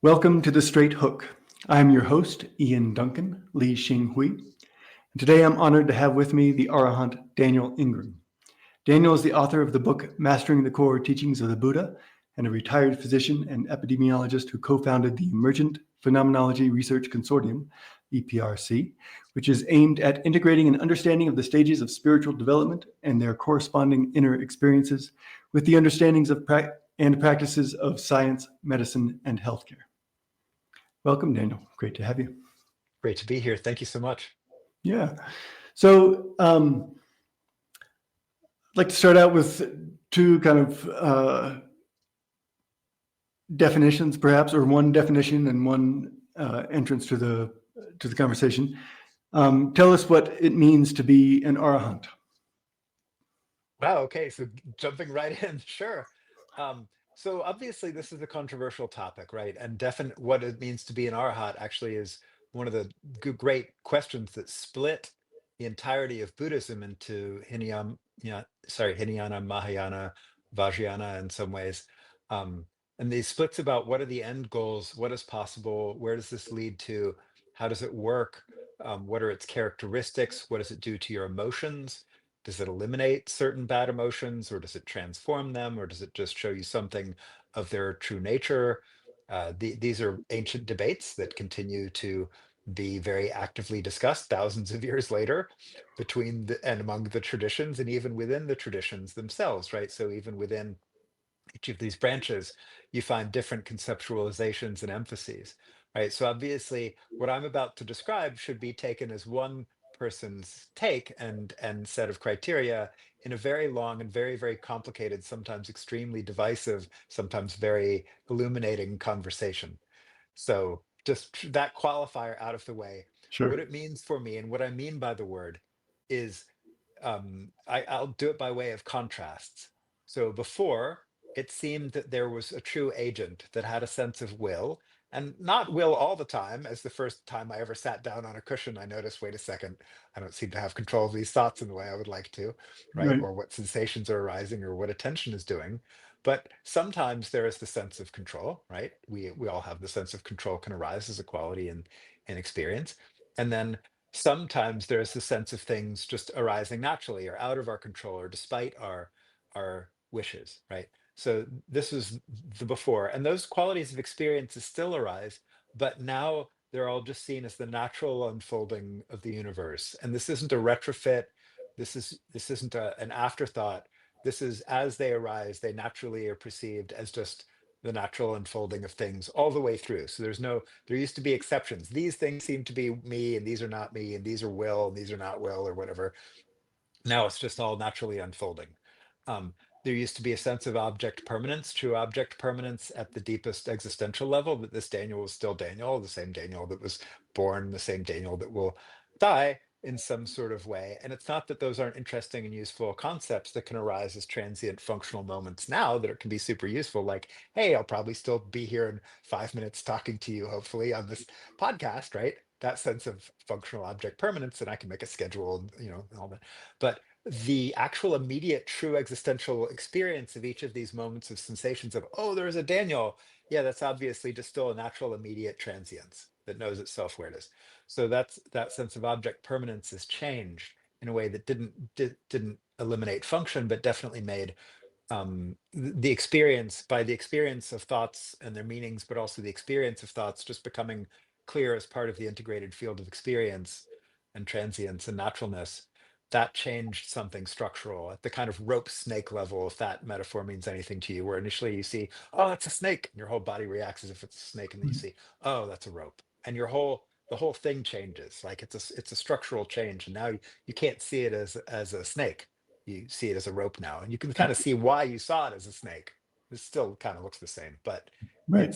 Welcome to The Straight Hook. I'm your host, Ian Duncan, Li Xing Hui. And today I'm honored to have with me the arahant Daniel Ingram. Daniel is the author of the book Mastering the Core Teachings of the Buddha and a retired physician and epidemiologist who co-founded the Emergent Phenomenology Research Consortium, EPRC, which is aimed at integrating an understanding of the stages of spiritual development and their corresponding inner experiences with the understandings of and practices of science, medicine, and healthcare. Welcome, Daniel. Great to have you. Great to be here. Thank you so much. Yeah. So I'd like to start out with two kind of definitions, perhaps, or one definition and one entrance to the conversation. Tell us what it means to be an arahant. Wow. Okay. So jumping right in, sure. So obviously this is a controversial topic, right? And what it means to be an arhat actually is one of the great questions that split the entirety of Buddhism into Hinayana, Mahayana, Vajrayana in some ways. And these splits about what are the end goals, what is possible, where does this lead to, how does it work, what are its characteristics, what does it do to your emotions? Does it eliminate certain bad emotions, or does it transform them, or does it just show you something of their true nature? These are ancient debates that continue to be very actively discussed thousands of years later and among the traditions and even within the traditions themselves, right? So even within each of these branches, you find different conceptualizations and emphases, right? So obviously, what I'm about to describe should be taken as one person's take and set of criteria in a very long and very, very complicated, sometimes extremely divisive, sometimes very illuminating conversation. So just that qualifier out of the way, Sure. what it means for me and what I mean by the word is I'll do it by way of contrasts. So before, it seemed that there was a true agent that had a sense of will, and not will all the time. As the first time I ever sat down on a cushion, I noticed, wait a second, I don't seem to have control of these thoughts in the way I would like to, right? Right. Or what sensations are arising or what attention is doing. But sometimes there is the sense of control, right? We all have the sense of control can arise as a quality in experience. And then sometimes there's the sense of things just arising naturally or out of our control or despite our wishes, right? So this is the before, and those qualities of experiences still arise, but now they're all just seen as the natural unfolding of the universe. And this isn't a retrofit. This isn't an afterthought. This is as they arise, they naturally are perceived as just the natural unfolding of things all the way through. So there used to be exceptions. These things seem to be me, and these are not me, and these are will, and these are not will, or whatever. Now it's just all naturally unfolding. Um, there used to be a sense of object permanence, true object permanence at the deepest existential level, that this Daniel was still Daniel, the same Daniel that was born, the same Daniel that will die in some sort of way. And it's not that those aren't interesting and useful concepts that can arise as transient functional moments now that it can be super useful. Like, hey, I'll probably still be here in 5 minutes talking to you, hopefully, on this podcast, right? That sense of functional object permanence, and I can make a schedule, and all that. But the actual immediate true existential experience of each of these moments of sensations of, oh, there's a Daniel. Yeah, that's obviously just still a natural immediate transience that knows itself where it is. So that sense of object permanence is changed in a way that didn't eliminate function, but definitely made the experience, by the experience of thoughts and their meanings, but also the experience of thoughts just becoming clear as part of the integrated field of experience and transience and naturalness. That changed something structural at the kind of rope snake level, if that metaphor means anything to you, where initially you see, oh, that's a snake, and your whole body reacts as if it's a snake, and then you see, oh, that's a rope, and the whole thing changes. Like it's a structural change, and now you can't see it as a snake, you see it as a rope now, and you can kind of see why you saw it as a snake. It still kind of looks the same, but Right.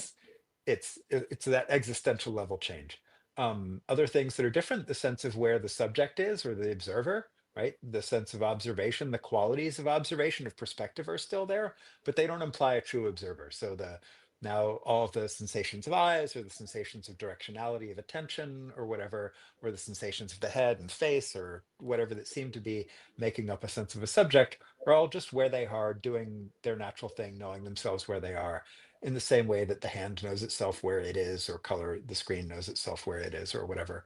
it's it's that existential level change. Other things that are different, the sense of where the subject is or the observer, right? The sense of observation, the qualities of observation, of perspective are still there, but they don't imply a true observer. So the now all of the sensations of eyes, or the sensations of directionality of attention, or whatever, or the sensations of the head and face, or whatever that seem to be making up a sense of a subject, are all just where they are doing their natural thing, knowing themselves where they are. in the same way that the hand knows itself where it is, or color, the screen knows itself where it is, or whatever.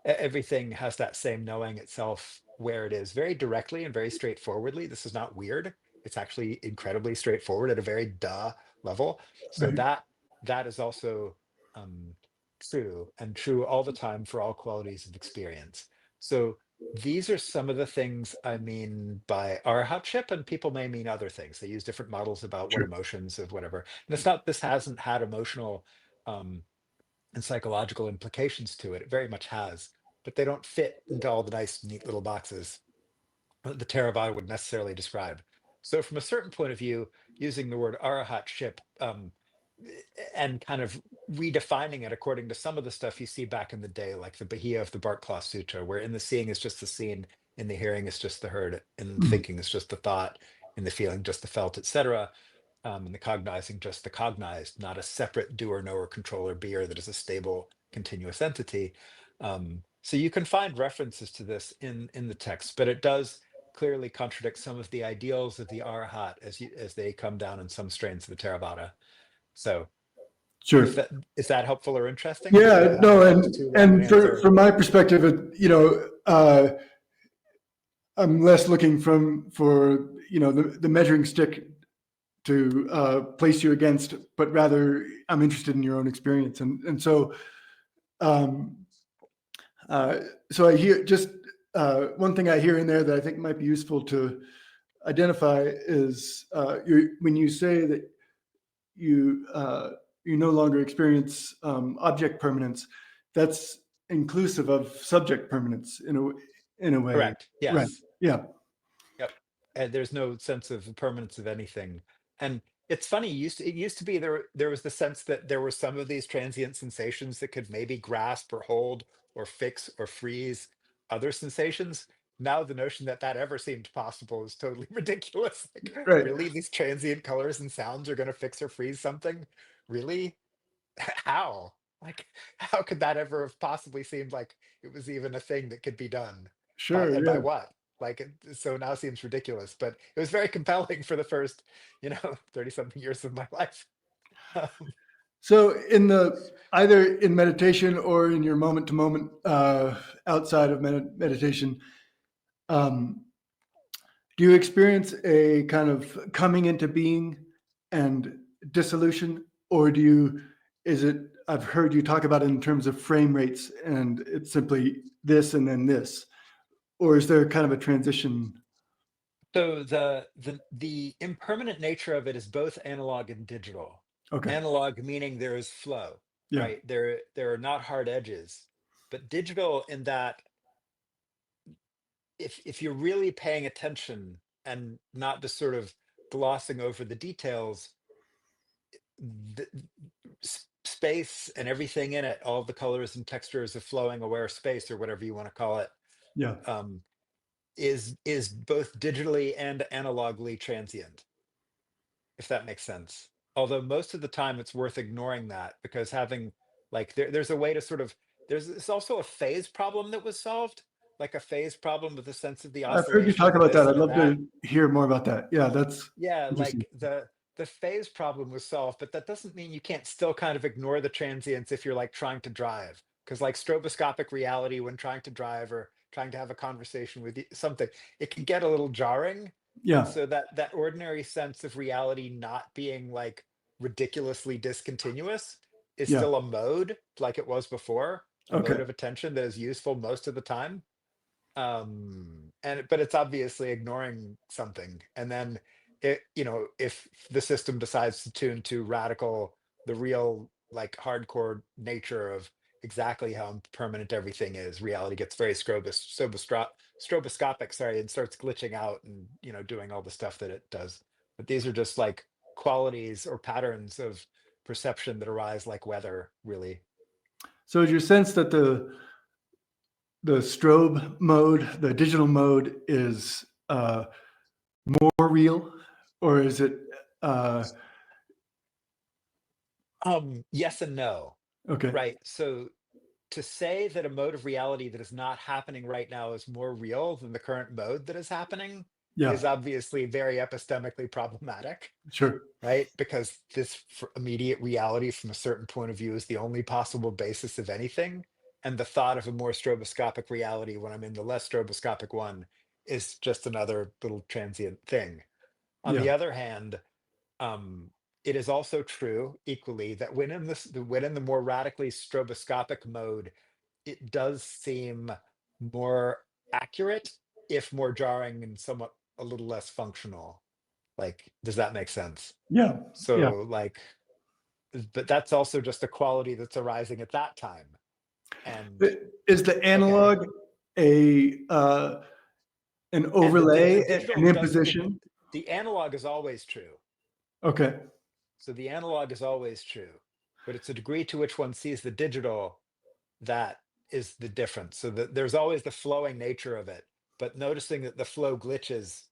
Everything has that same knowing itself where it is very directly and very straightforwardly. This is not weird. It's actually incredibly straightforward at a very level. So Right. that is also um, true, and true all the time for all qualities of experience. So these are some of the things I mean by arhatship, and people may mean other things. They use different models about what Sure. emotions of whatever. And it's not, this hasn't had emotional um, and psychological implications to it. It very much has, but they don't fit into all the nice, neat little boxes the Theravada would necessarily describe. So, from a certain point of view, using the word arahatship and kind of redefining it according to some of the stuff you see back in the day, like the Bahia of the Bark Sutra, where in the seeing is just the seen, in the hearing is just the heard, in the Mm. thinking is just the thought, in the feeling just the felt, etc. And the cognizing just the cognized, not a separate doer, knower, controller, beer that is a stable, continuous entity. So you can find references to this in the text, but it does clearly contradict some of the ideals of the Arhat as they come down in some strains of the Theravada. So if Sure. that is that helpful or interesting? Yeah. I don't know No. if that was too long an And answer. from my perspective, I'm less looking for the measuring stick to place you against, but rather I'm interested in your own experience, and so um, uh, so I hear just one thing I hear in there that I think might be useful to identify is when you say that you no longer experience object permanence, that's inclusive of subject permanence in a way, Correct. right? Yes. Yeah, Yep. And there's no sense of permanence of anything. And it's funny, it used to be there was the sense that there were some of these transient sensations that could maybe grasp or hold or fix or freeze other sensations. Now the notion that that ever seemed possible is totally ridiculous. Like, right, really, these transient colors and sounds are going to fix or freeze something? Really? How? Like, how could that ever have possibly seemed like it was even a thing that could be done? sure, By yeah. what? Like, so now seems ridiculous, but it was very compelling for the first, 30 something years of my life. Um, So in the either in meditation or in your moment to moment outside of meditation, um, do you experience a kind of coming into being and dissolution, or is it, I've heard you talk about it in terms of frame rates and it's simply this and then this, or is there kind of a transition? so the impermanent nature of it is both analog and digital. Okay. Analog meaning there is flow, Yeah. right? There are not hard edges, but digital in that if you're really paying attention and not just sort of glossing over the details, the space and everything in it, all the colors and textures of flowing aware space or whatever you want to call it, Yeah. um, is both digitally and analogically transient, if that makes sense. Although most of the time it's worth ignoring that, because having like there's a way to sort of there's also a phase problem that was solved, like a phase problem with a sense of the I've heard you oscillation talk of the about that. this I'd and the love that. to hear more about that. Yeah, that's Yeah, interesting. like the phase problem was solved, but that doesn't mean you can't still kind of ignore the transients if you're like trying to drive. Because like stroboscopic reality when trying to drive or trying to have a conversation with something, it can get a little jarring. And Yeah. so that ordinary sense of reality not being like ridiculously discontinuous is Yeah. still a mode like it was before, a mode Okay. of attention that is useful most of the time. And but it's obviously ignoring something, and then if the system decides to tune to radical the real like hardcore nature of exactly how impermanent everything is, reality gets very stroboscopic, sorry, and starts glitching out and doing all the stuff that it does. But these are just like qualities or patterns of perception that arise like weather, really. So is your sense that the strobe mode, the digital mode, is more real, or is it Yes and no. okay? Right. So to say that a mode of reality that is not happening right now is more real than the current mode that is happening Yeah. is obviously very epistemically problematic, Sure. right? Because this immediate reality from a certain point of view is the only possible basis of anything. And the thought of a more stroboscopic reality when I'm in the less stroboscopic one is just another little transient thing. On Yeah. the other hand, um, it is also true equally that when in the more radically stroboscopic mode, it does seem more accurate, if more jarring and somewhat a little less functional. Like, does that make sense? Yeah. Yeah. So, like, but that's also just a quality that's arising at that time. And Is the okay, analog a an and the overlay, digital an does imposition? the analog is always true. Okay. So the analog is always true, but it's a degree to which one sees the digital that is the difference. So that there's always the flowing nature of it, but noticing that the flow glitches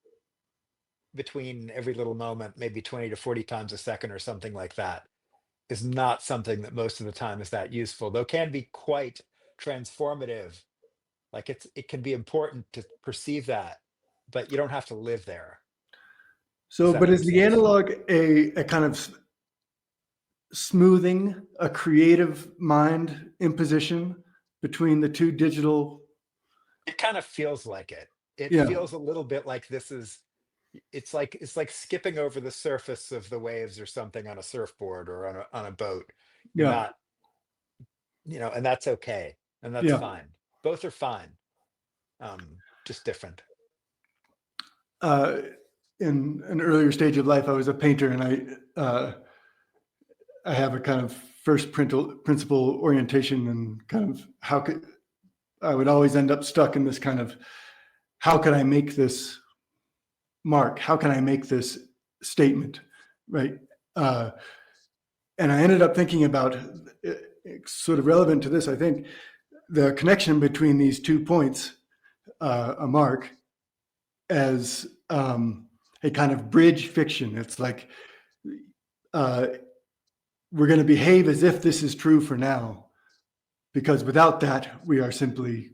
between every little moment, maybe 20 to 40 times a second or something like that, is not something that most of the time is that useful, though can be quite transformative. Like it can be important to perceive that, but you don't have to live there. Does So, that but make is the sense? analog a kind of smoothing, a creative mind imposition between the two digital? It kind of feels like it. It Yeah. feels a little bit like this is it's like skipping over the surface of the waves or something on a surfboard or on a boat. You're Yeah. not, and that's okay. And that's Yeah. fine. Both are fine. Just different. Uh, in an earlier stage of life, I was a painter, and I have a kind of first principle orientation, and kind of how could I would always end up stuck in this kind of how can I make this mark? How can I make this statement? Right. Uh, and I ended up thinking about sort of relevant to this, I think, the connection between these 2 points, a mark, as a kind of bridge fiction. It's like uh, we're going to behave as if this is true for now, because without that, we are simply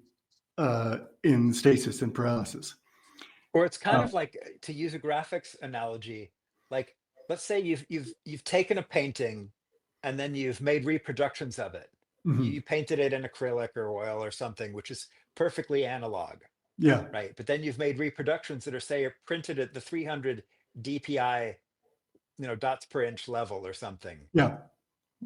in stasis and paralysis. Or it's kind Uh, of like, to use a graphics analogy, like let's say you've taken a painting and then you've made reproductions of it. You mhm. painted it in acrylic or oil or something, which is perfectly analog, Yeah, right? But then you've made reproductions that are, say, are printed at the 300 DPI, dots per inch level or something. yeah,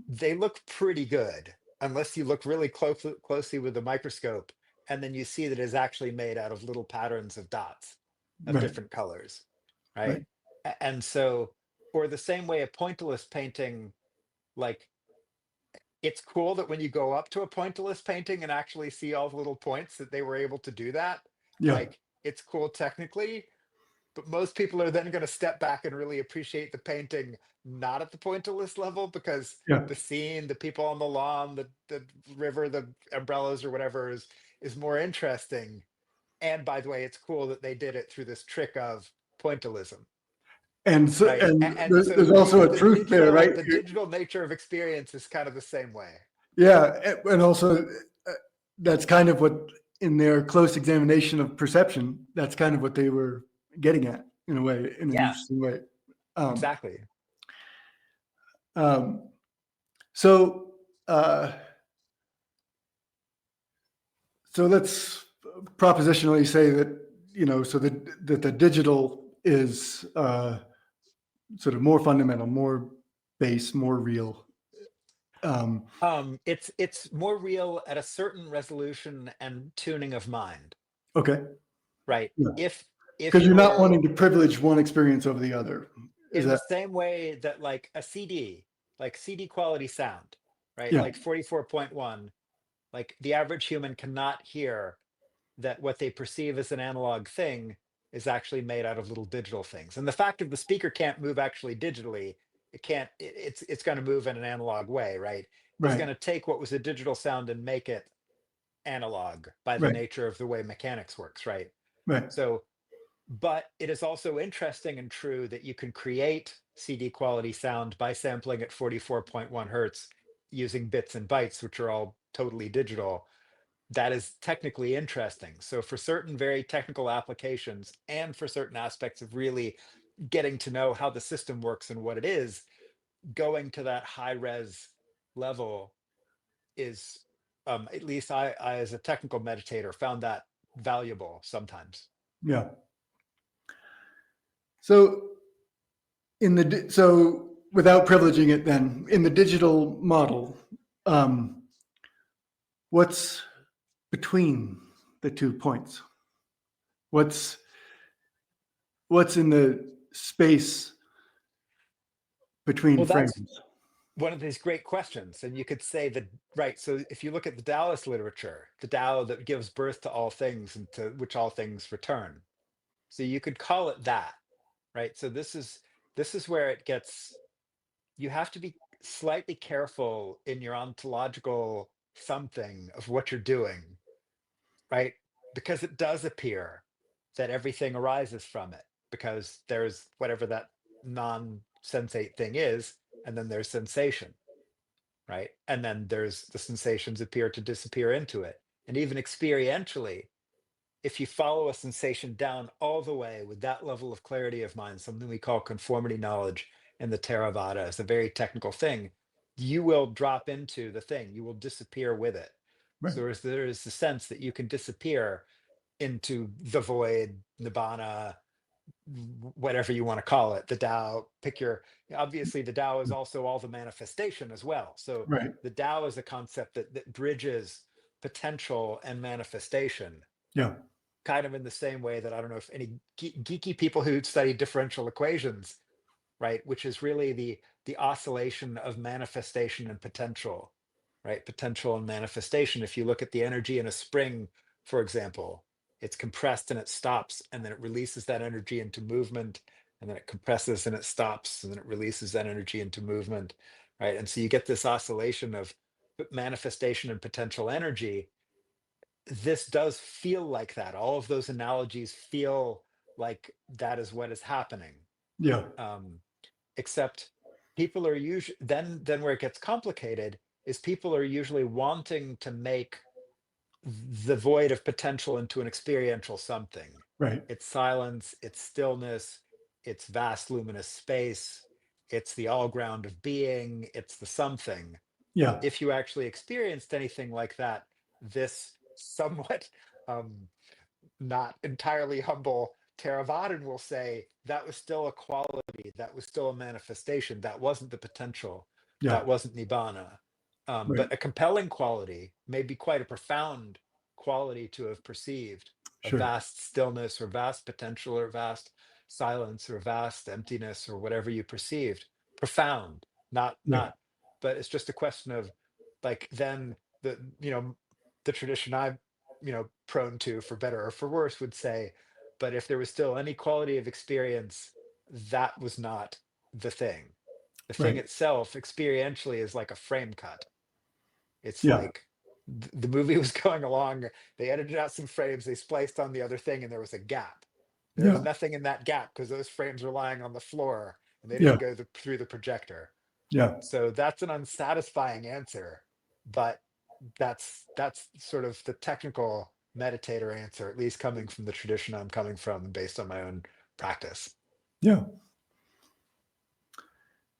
They look pretty good unless you look really closely with the microscope, and then you see that it's actually made out of little patterns of dots of right, different colors, right? right. And so, or the same way a pointillist painting, like, it's cool that when you go up to a pointillist painting and actually see all the little points that they were able to do that, Yeah, like, it's cool technically, but most people are then going to step back and really appreciate the painting not at the pointillist level, because yeah. the scene, the people on the lawn, the river, the umbrellas or whatever is more interesting. And by the way, it's cool that they did it through this trick of pointillism, And so, right? and And so there's also a the truth there, digital right? the digital nature of experience is kind of the same way. Yeah, and also that's kind of what, in their close examination of perception, that's kind of what they were getting at in a way, in an Yeah, interesting way. Um, exactly. um, so, uh, so let's propositionally say that so that the digital is sort of more fundamental, more base, more real. Um, It's more real at a certain resolution and tuning of mind, okay, right? yeah, If because you're not you're wanting to privilege one experience over the other. Is in the that same way that, like, a CD, like CD quality sound, right? yeah, Like 44.1, like the average human cannot hear that what they perceive as an analog thing is actually made out of little digital things. And the fact that the speaker can't move actually digitally, it can't, it's going to move in an analog way, right? Is right, going to take what was a digital sound and make it analog by the right, nature of the way mechanics works, right? right, So, but it is also interesting and true that you can create CD quality sound by sampling at 44.1 hertz using bits and bytes, which are all totally digital. that is technically interesting. So for certain very technical applications and for certain aspects of really getting to know how the system works and what it is, going to that high res level is, at least I as a technical meditator found that valuable sometimes. Yeah. So so without privileging it, then in the digital model, um, what's between the 2 points? What's in the space between Well, that's frames? one of these great questions. And you could say that, right? So if you look at the Taoist literature, the Tao that gives birth to all things and to which all things return. So you could call it that, right? So this is where it gets, you have to be slightly careful in your ontological something of what you're doing, right? Because it does appear that everything arises from it, because there's whatever that non-sensate thing is, and then there's sensation, right? And then there's the sensations appear to disappear into it. And even experientially, if you follow a sensation down all the way with that level of clarity of mind, something we call conformity knowledge in the Theravada, is a very technical thing, you will drop into the thing, you will disappear with it. Right. So there is the sense that you can disappear into the void, nibbana, whatever you want to call it, the Tao, pick your, obviously the Tao is also all the manifestation as well. So Right. the Tao is a concept that bridges potential and manifestation, Yeah. kind of in the same way that, I don't know if any geeky people who study differential equations, right, which is really the oscillation of manifestation and potential, right? Potential and manifestation. If you look at the energy in a spring, for example, it's compressed and it stops, and then it releases that energy into movement, and then it compresses and it stops, and then it releases that energy into movement, right? And so you get this oscillation of manifestation and potential energy. This does feel like that. All of those analogies feel like that is what is happening. Yeah. Um, except people are usually, then where it gets complicated is people are usually wanting to make the void of potential into an experiential something. Right. It's silence, it's stillness, it's vast luminous space, it's the all ground of being, it's the something. Yeah. If you actually experienced anything like that, this somewhat um, not entirely humble Theravadan will say that was still a quality, that was still a manifestation, that wasn't the potential, Yeah. that wasn't nibbana. Right. But a compelling quality may be quite a profound quality to have perceived, a Sure. vast stillness or vast potential or vast silence or vast emptiness or whatever you perceived. Profound, not Yeah. not, but it's just a question of, like, then the tradition I'm prone to, for better or for worse, would say, but if there was still any quality of experience, that was not the thing. The thing Right. itself experientially is like a frame cut. It's Yeah. like the movie was going along, they edited out some frames, they spliced on the other thing, and there was a gap. There was Yeah. nothing in that gap because those frames were lying on the floor and they Yeah. didn't go through the projector. Yeah. So that's an unsatisfying answer, but that's sort of the technical meditator answer, at least coming from the tradition I'm coming from and based on my own practice. Yeah.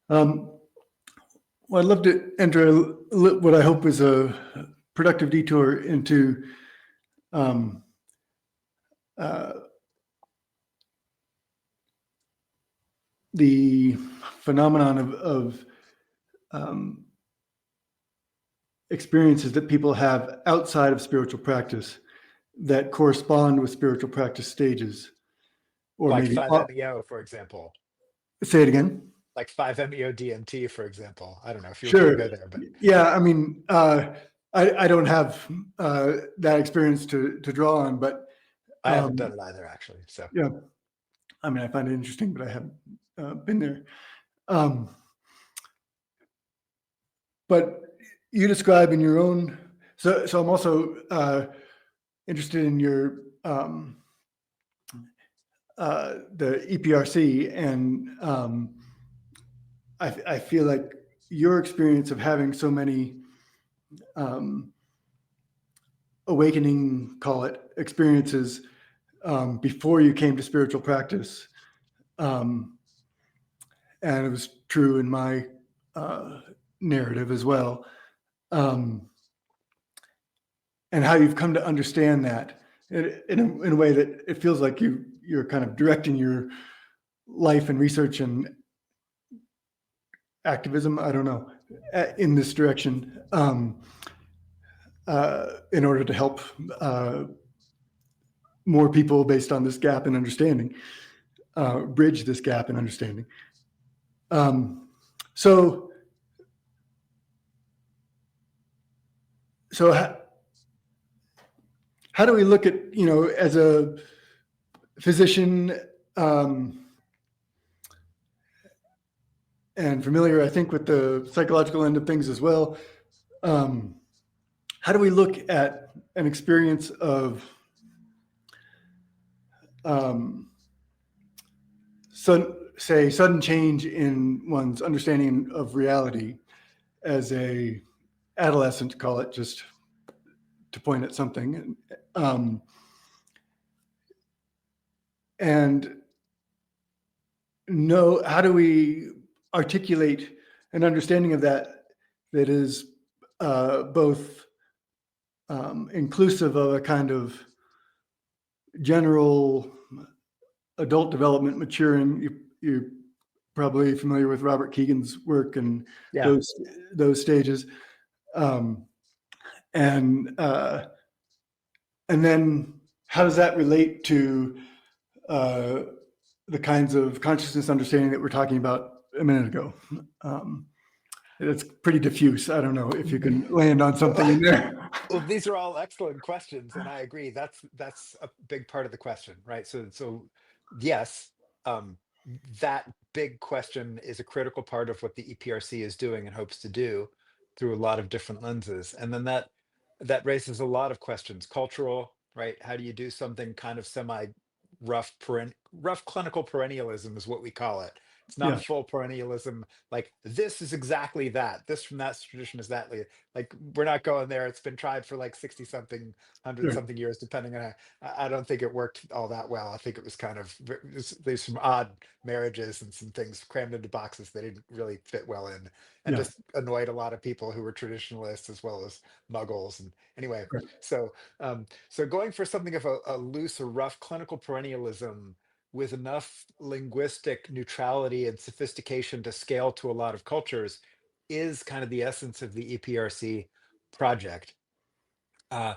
Um, well, I'd love to enter what I hope is a productive detour into um, uh, the phenomenon of um, experiences that people have outside of spiritual practice that correspond with spiritual practice stages, or Like maybe 5-MeO, for example. say it again. Like 5-MeO DMT, for example. I don't know if you want to Sure. go there, but Yeah. I mean, I don't have that experience to draw on, but I haven't um, done it either, actually. So yeah. I mean, I find it interesting, but I haven't been there. Um, but you describe in your own. So I'm also interested in your the EPRC, and I feel like your experience of having so many awakening, call it, experiences before you came to spiritual practice. And it was true in my narrative as well. And how you've come to understand that in a way that it feels like you're kind of directing your life and research and activism, I don't know, in this direction in order to help more people based on this gap in understanding, bridge this gap in understanding. So how do we look at, as a physician and familiar, I think, with the psychological end of things as well, how do we look at an experience of sudden change in one's understanding of reality as a adolescent, call it, just to point at something, and know, how do we articulate an understanding of that is both inclusive of a kind of general adult development maturing. You're probably familiar with Robert Kegan's work and Yeah. those stages, and then how does that relate to the kinds of consciousness understanding that we're talking about a minute ago? It's pretty diffuse. I don't know if you can land on something in there. Well, these are all excellent questions, and I agree. That's a big part of the question, right? So yes, um, that big question is a critical part of what the EPRC is doing and hopes to do through a lot of different lenses. And then that raises a lot of questions. Cultural, right? How do you do something kind of semi rough clinical perennialism is what we call it. It's not Yeah, full perennialism, like this is exactly that. This from that tradition is that. Like we're not going there. It's been tried for like 60 something, 100 sure. something years, depending on. I don't think it worked all that well. I think it was kind of there's some odd marriages and some things crammed into boxes they didn't really fit well in, and Yeah, just annoyed a lot of people who were traditionalists as well as muggles. And anyway, right. so going for something of a loose or rough clinical perennialism with enough linguistic neutrality and sophistication to scale to a lot of cultures is kind of the essence of the EPRC project. Uh,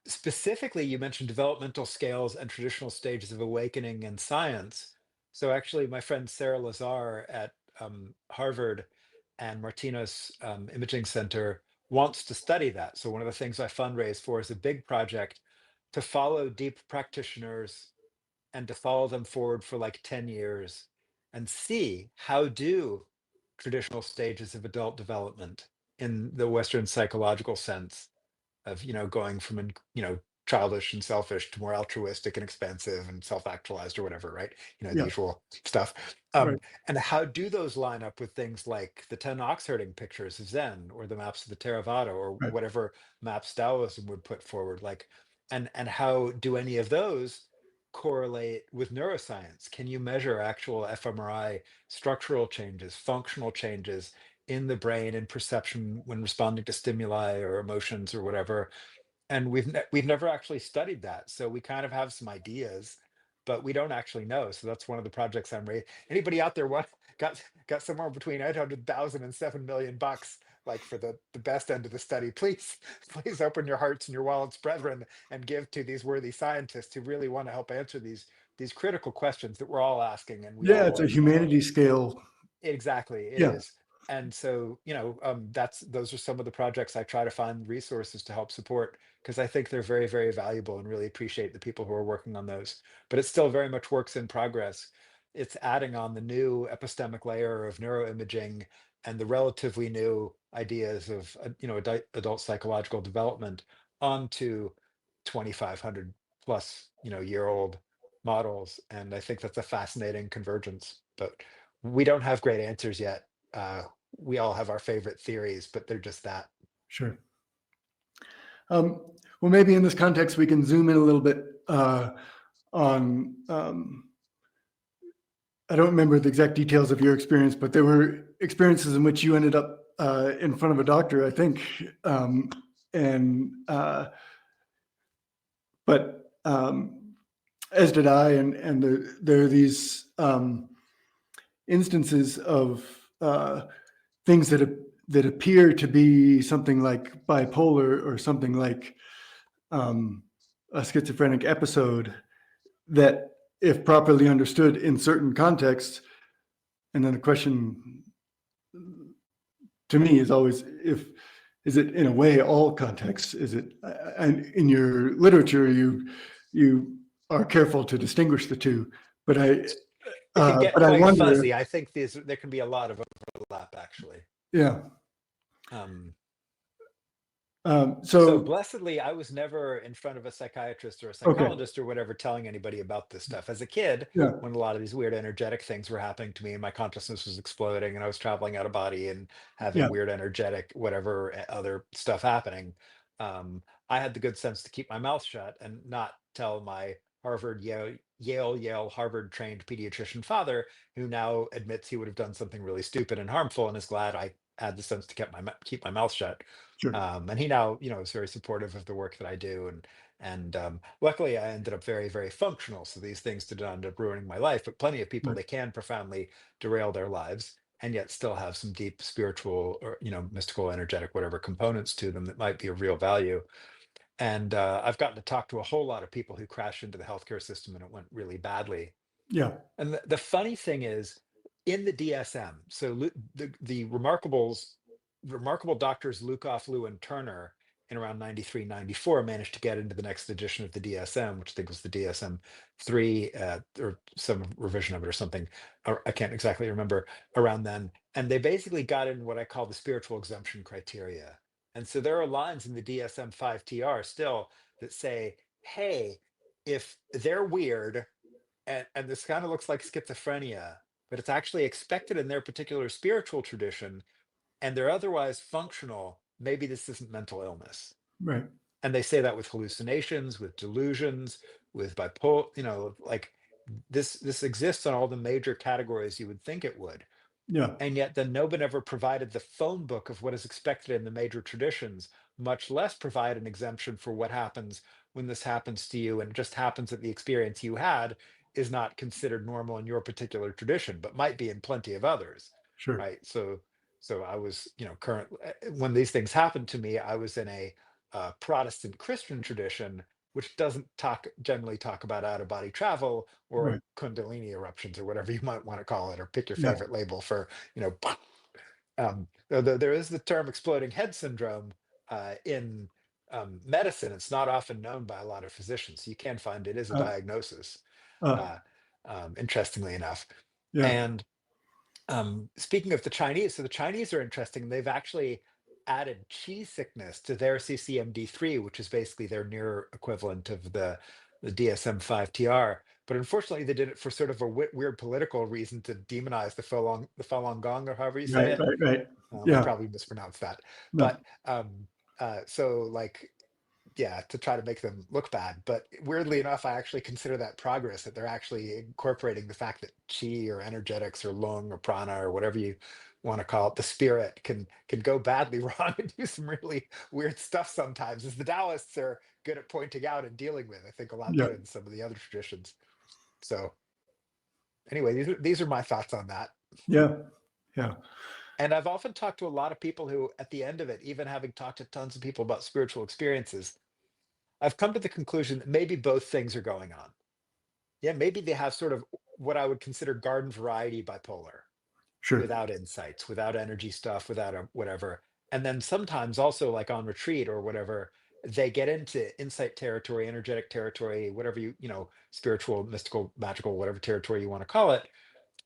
Specifically, you mentioned developmental scales and traditional stages of awakening in science. So actually, my friend Sarah Lazar at Harvard and Martina's Imaging Center wants to study that. So one of the things I fundraise for is a big project to follow deep practitioners and to follow them forward for like 10 years and see how do traditional stages of adult development in the Western psychological sense of going from childish and selfish to more altruistic and expansive and self-actualized or whatever, right? The Yeah, usual stuff. right, And how do those line up with things like the 10 ox herding pictures of Zen or the maps of the Theravada or right. whatever maps Taoism would put forward? Like, and how do any of those correlate with neuroscience? Can you measure actual fMRI structural changes, functional changes in the brain and perception when responding to stimuli or emotions or whatever? And we've never actually studied that, so we kind of have some ideas, but we don't actually know. So that's one of the projects I'm raising. Anybody out there got somewhere between 800,000 and 7 million bucks, like for the best end of the study? Please please open your hearts and your wallets, brethren, and give to these worthy scientists who really want to help answer these critical questions that we're all asking and we Yeah, all it's a want to know. humanity scale. Exactly, it Yeah, is. And so, those are some of the projects I try to find resources to help support because I think they're very, very valuable and really appreciate the people who are working on those. But it's still very much works in progress. It's adding on the new epistemic layer of neuroimaging and the relatively new ideas of, adult psychological development onto 2,500 plus, year old models. And I think that's a fascinating convergence. But we don't have great answers yet. We all have our favorite theories, but they're just that. sure. Um, Well, maybe in this context, we can zoom in a little bit on, I don't remember the exact details of your experience, but there were experiences in which you ended up in front of a doctor, I think. And, but as did I, and there are these instances of things that appear to be something like bipolar or something like a schizophrenic episode that, if properly understood in certain contexts, and then the question to me is always, is it in a way all contexts? Is it, and in your literature you are careful to distinguish the two, but It can get I quite wonder, fuzzy. I think there can be a lot of overlap, actually. yeah. Um, So So blessedly, I was never in front of a psychiatrist or a okay, psychologist or whatever telling anybody about this stuff. As a kid, yeah, when a lot of these weird energetic things were happening to me and my consciousness was exploding and I was traveling out of body and having yeah, weird energetic whatever other stuff happening, I had the good sense to keep my mouth shut and not tell my Harvard, Yale, Harvard trained pediatrician father, who now admits he would have done something really stupid and harmful and is glad I had the sense to keep my mouth shut. sure, And he now, is very supportive of the work that I do, and luckily I ended up very, very functional. So these things did not end up ruining my life, but plenty of people, right, they can profoundly derail their lives and yet still have some deep spiritual or mystical, energetic, whatever components to them that might be of real value. And I've gotten to talk to a whole lot of people who crashed into the healthcare system and it went really badly. yeah, And the funny thing is, in the DSM, so the remarkable doctors Lukoff, Liu, and Turner in around 93, 94 managed to get into the next edition of the DSM, which I think was the DSM 3 or some revision of it or something. Or I can't exactly remember around then. And they basically got in what I call the spiritual exemption criteria. And so there are lines in the DSM 5 TR still that say, hey, if they're weird, and this kind of looks like schizophrenia, but it's actually expected in their particular spiritual tradition, and they're otherwise functional, maybe this isn't mental illness. right, And they say that with hallucinations, with delusions, with bipolar, like this exists on all the major categories you would think it would. yeah, And yet then no one ever provided the phone book of what is expected in the major traditions, much less provide an exemption for what happens when this happens to you and it just happens that the experience you had is not considered normal in your particular tradition, but might be in plenty of others, sure, right? So I was, current when these things happened to me, I was in a Protestant Christian tradition, which doesn't generally talk about out of body travel or right, kundalini eruptions or whatever you might want to call it, or pick your yeah, favorite label for, you know, though there is the term exploding head syndrome in medicine. It's not often known by a lot of physicians. You can find it is a uh, diagnosis, uh, uh, interestingly enough. yeah, And speaking of the Chinese, so the Chinese are interesting. They've actually added chi sickness to their CCMD3, which is basically their near equivalent of the DSM-5 TR. But unfortunately, they did it for sort of a weird political reason to demonize the Falun Gong, or however you say right, it. right, I yeah, probably mispronounced that. no, But so like, yeah, to try to make them look bad. But weirdly enough, I actually consider that progress, that they're actually incorporating the fact that chi or energetics or lung or prana or whatever you want to call it, the spirit can go badly wrong and do some really weird stuff sometimes, as the Taoists are good at pointing out and dealing with, I think a lot yeah, better than some of the other traditions. So anyway, these are my thoughts on that. yeah, yeah, And I've often talked to a lot of people who, at the end of it, even having talked to tons of people about spiritual experiences, I've come to the conclusion that maybe both things are going on. Yeah, maybe they have sort of what I would consider garden variety bipolar, sure, without insights, without energy stuff, without a whatever. And then sometimes also, like on retreat or whatever, they get into insight territory, energetic territory, whatever spiritual, mystical, magical, whatever territory you want to call it.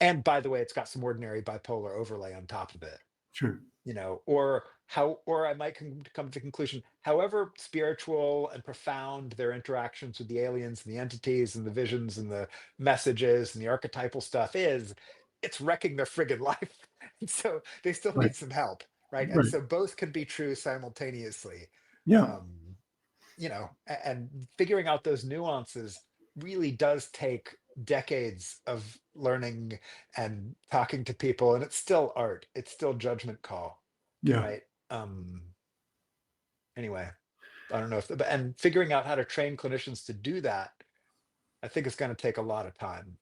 And by the way, it's got some ordinary bipolar overlay on top of it, sure, or I might come to the conclusion, however spiritual and profound their interactions with the aliens and the entities and the visions and the messages and the archetypal stuff is, it's wrecking their friggin' life. And so they still right, need some help, right? And right, so both can be true simultaneously. yeah, um and figuring out those nuances really does take decades of learning and talking to people, and it's still art, it's still judgment call, Yeah. right? Anyway, I don't know if and figuring out how to train clinicians to do that, I think it's going to take a lot of time,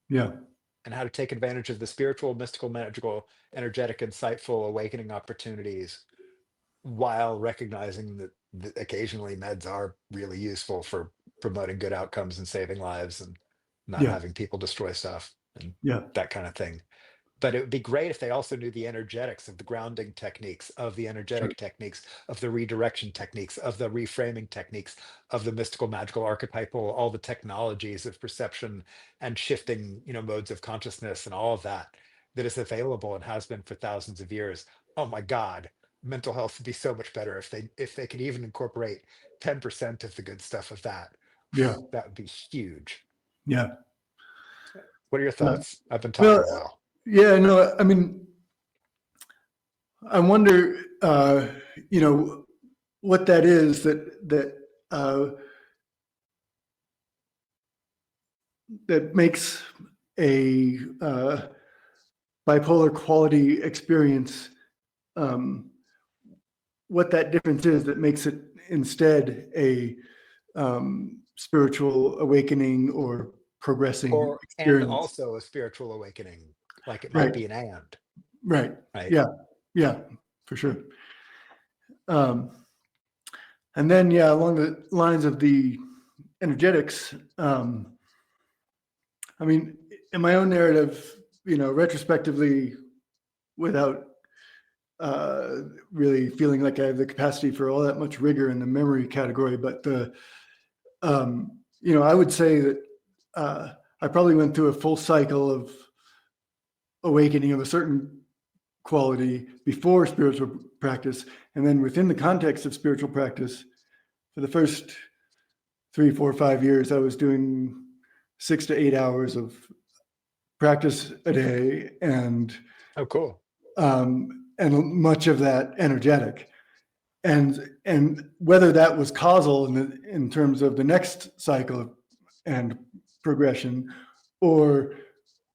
Yeah. and how to take advantage of the spiritual, mystical, magical, energetic, insightful awakening opportunities, while recognizing that occasionally meds are really useful for promoting good outcomes and saving lives and not Yeah. having people destroy stuff and Yeah. that kind of thing. But it would be great if they also knew the energetics of the grounding techniques, of the Sure. energetic techniques, of the redirection techniques, of the reframing techniques, of the mystical, magical, archetypal, all the technologies of perception and shifting, modes of consciousness and all of that that is available and has been for thousands of years. Oh my God, mental health would be so much better if they could even incorporate 10% of the good stuff of that. Yeah. That would be huge. Yeah. What are your Uh, thoughts? I've been well, talking a while. yeah, no, I mean, I wonder, what that is uh, that makes a bipolar quality experience, um, what that difference is that makes it instead a spiritual awakening or progressing And experience. also a spiritual awakening, like it might Right, be an and, right. right? Yeah, yeah, for sure. Um, and then, yeah, along the lines of the energetics, I mean, in my own narrative, retrospectively, without uh, really feeling like I have the capacity for all that much rigor in the memory category, but I would say that I probably went through a full cycle of awakening of a certain quality before spiritual practice, and then within the context of spiritual practice, for the first 3, 4, 5 years, I was doing 6 to 8 hours of practice a day, Oh, cool. and much of that energetic. And whether that was causal in terms of the next cycle and progression, or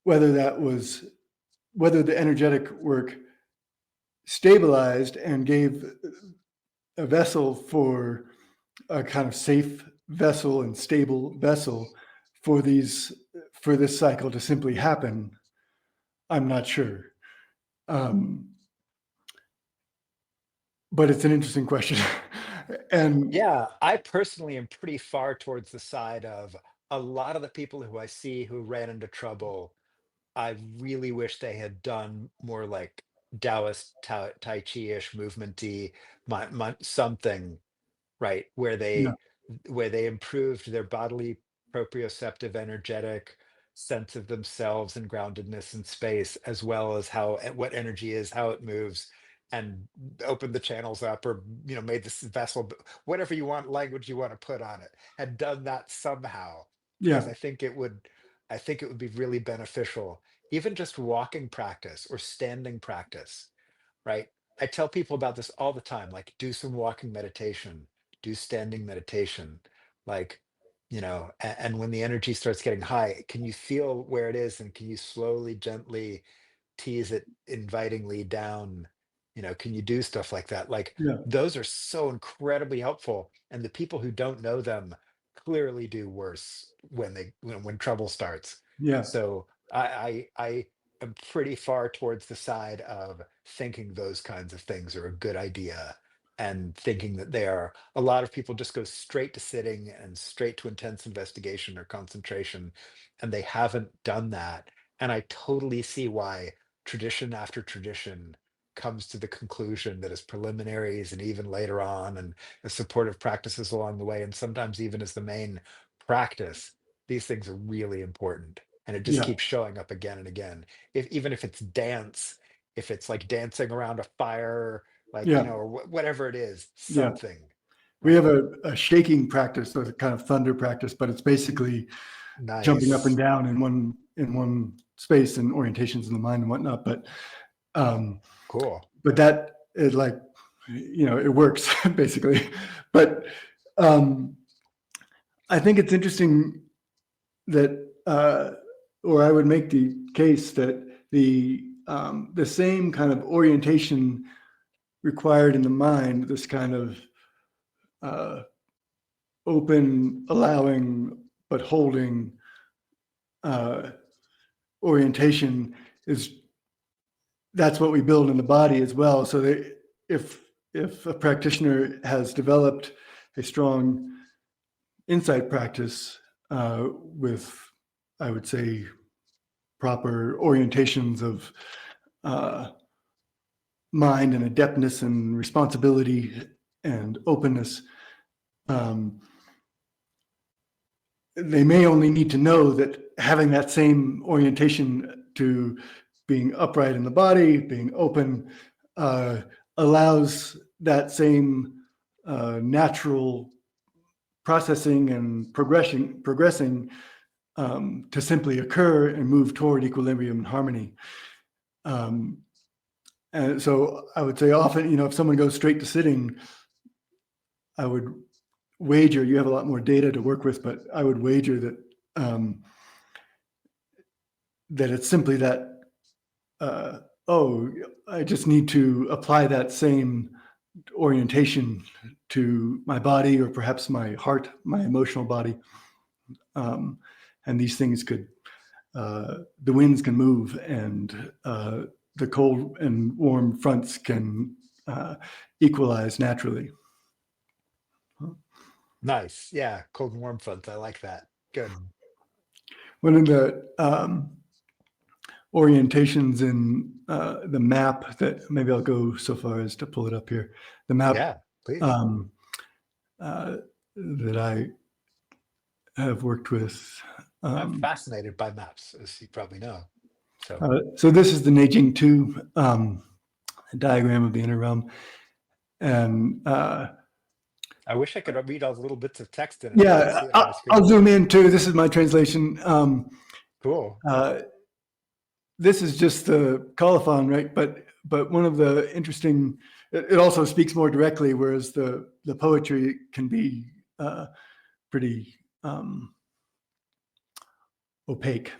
whether the energetic work stabilized and gave a vessel for a kind of safe vessel and stable vessel for this cycle to simply happen, I'm not sure. Um, but it's an interesting question. And Yeah, I personally am pretty far towards the side of a lot of the people who I see who ran into trouble. I really wish they had done more like Taoist, Tai Chi-ish, movementy, something, right? yeah, Where they improved their bodily proprioceptive energetic sense of themselves and groundedness in space, as well as what energy is, how it moves, and opened the channels up, or made this vessel, whatever you want, language you want to put on it, had done that somehow. Because yeah, I think it would be really beneficial, even just walking practice or standing practice, right? I tell people about this all the time, like do some walking meditation, do standing meditation, like, and when the energy starts getting high, can you feel where it is, and can you slowly, gently tease it invitingly down? Can you do stuff like that? Like, yeah, those are so incredibly helpful. And the people who don't know them clearly do worse when trouble starts. yeah, So I am pretty far towards the side of thinking those kinds of things are a good idea, and thinking that they are. A lot of people just go straight to sitting and straight to intense investigation or concentration, and they haven't done that. And I totally see why tradition after tradition comes to the conclusion that as preliminaries, and even later on, and as supportive practices along the way, and sometimes even as the main practice, these things are really important. And it just yeah, keeps showing up again and again. Even if it's dance, if it's like dancing around a fire, like, yeah, or whatever it is, yeah. something, We have right? a shaking practice, a kind of thunder practice, but it's basically jumping up and Nice. down in one space and orientations in the mind and whatnot. Um, Cool. but that is like, it works basically. But I think it's interesting that, or I would make the case that the same kind of orientation required in the mind, this kind of open, allowing, but holding orientation that's what we build in the body as well. So that if a practitioner has developed a strong insight practice with, I would say, proper orientations of mind and adeptness and responsibility and openness, they may only need to know that having that same orientation to being upright in the body, being open, allows that same natural processing and progressing to simply occur and move toward equilibrium and harmony. And so I would say often, if someone goes straight to sitting, I would wager, you have a lot more data to work with, but I would wager that that it's simply that, I just need to apply that same orientation to my body, or perhaps my heart, my emotional body. And these things could, the winds can move, and the cold and warm fronts can equalize naturally. Nice. Yeah. Cold and warm fronts. I like that. Good. One of the orientations in the map that maybe I'll go so far as to pull it up here. The map Yeah, please. that I have worked with. I'm fascinated by maps, as you probably know. So this is the Neijing 2 diagram of the inner realm. And I wish I could read all the little bits of text in it. I yeah, can't see it on my screen. I'll zoom in too. This is my translation. Cool. This is just the colophon, right? But one of the interesting, it also speaks more directly, whereas the poetry can be pretty opaque.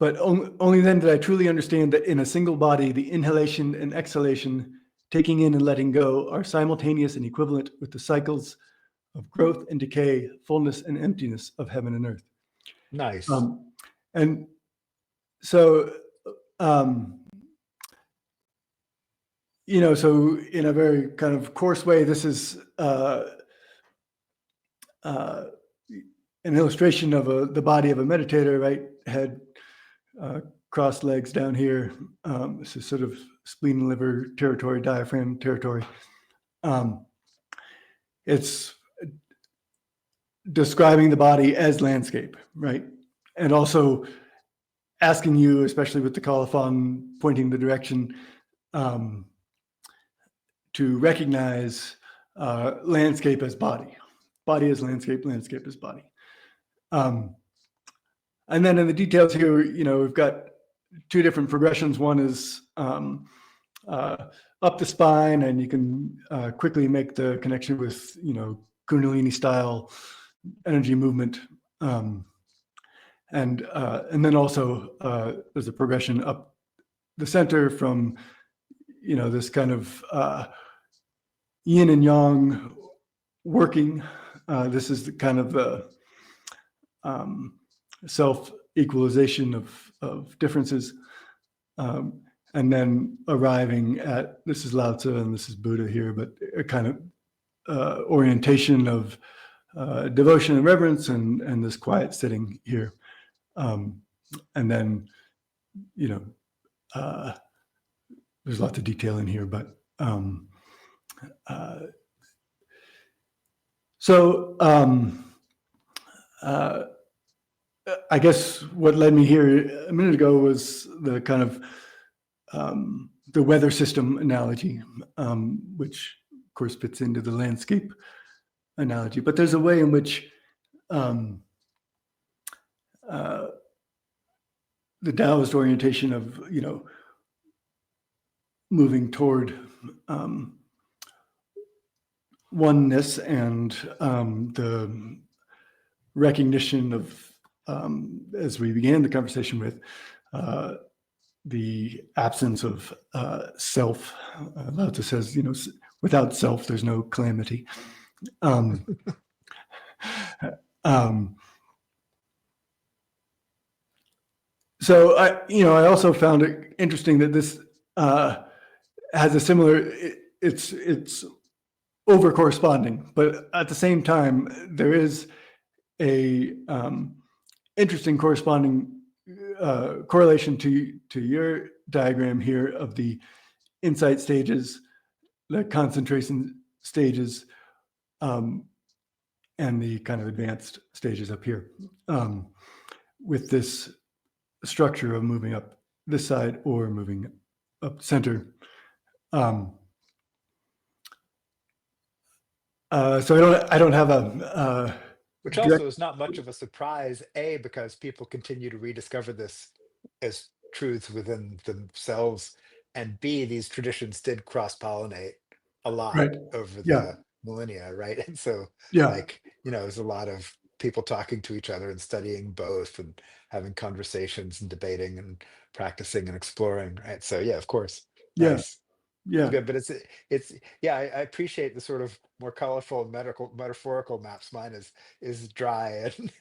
But only then did I truly understand that in a single body, the inhalation and exhalation, taking in and letting go, are simultaneous and equivalent with the cycles of growth and decay, fullness and emptiness of heaven and earth. Nice. And so, so in a very kind of coarse way, this is an illustration of the body of a meditator, right? Head, crossed legs down here. This is sort of spleen and liver territory, diaphragm territory. It's describing the body as landscape, right? And also asking you, especially with the colophon pointing the direction, to recognize landscape as body. Body as landscape, landscape as body. And then in the details here, we've got two different progressions. One is up the spine, and you can quickly make the connection with, Kundalini style energy movement. And then also there's a progression up the center from, this kind of yin and yang working. This is the kind of the self-equalization of differences, and then arriving at, this is Lao Tzu and this is Buddha here, but a kind of orientation of devotion and reverence, and this quiet sitting here. And then, there's lots of detail in here, but I guess what led me here a minute ago was the kind of the weather system analogy, which of course fits into the landscape analogy. But there's a way in which the Taoist orientation of, moving toward oneness and the recognition of, as we began the conversation with, the absence of self. Lao Tzu says, without self, there's no calamity. Um, um, so I also found it interesting that this has a similar. It's over corresponding, but at the same time, there is a interesting corresponding correlation to your diagram here of the insight stages, the concentration stages, and the kind of advanced stages up here, with this structure of moving up this side or moving up center. So I don't have a Which direct. also is not much of a surprise, A, because people continue to rediscover this as truths within themselves, and B, these traditions did cross-pollinate a lot Right. over Yeah. the millennia, right? And so, Yeah. like, there's a lot of people talking to each other and studying both and having conversations and debating and practicing and exploring, right? So yeah, of course. Yeah. Nice. It's Yeah. good, but it's yeah, I appreciate the sort of more colorful medical metaphorical maps. Mine is dry and,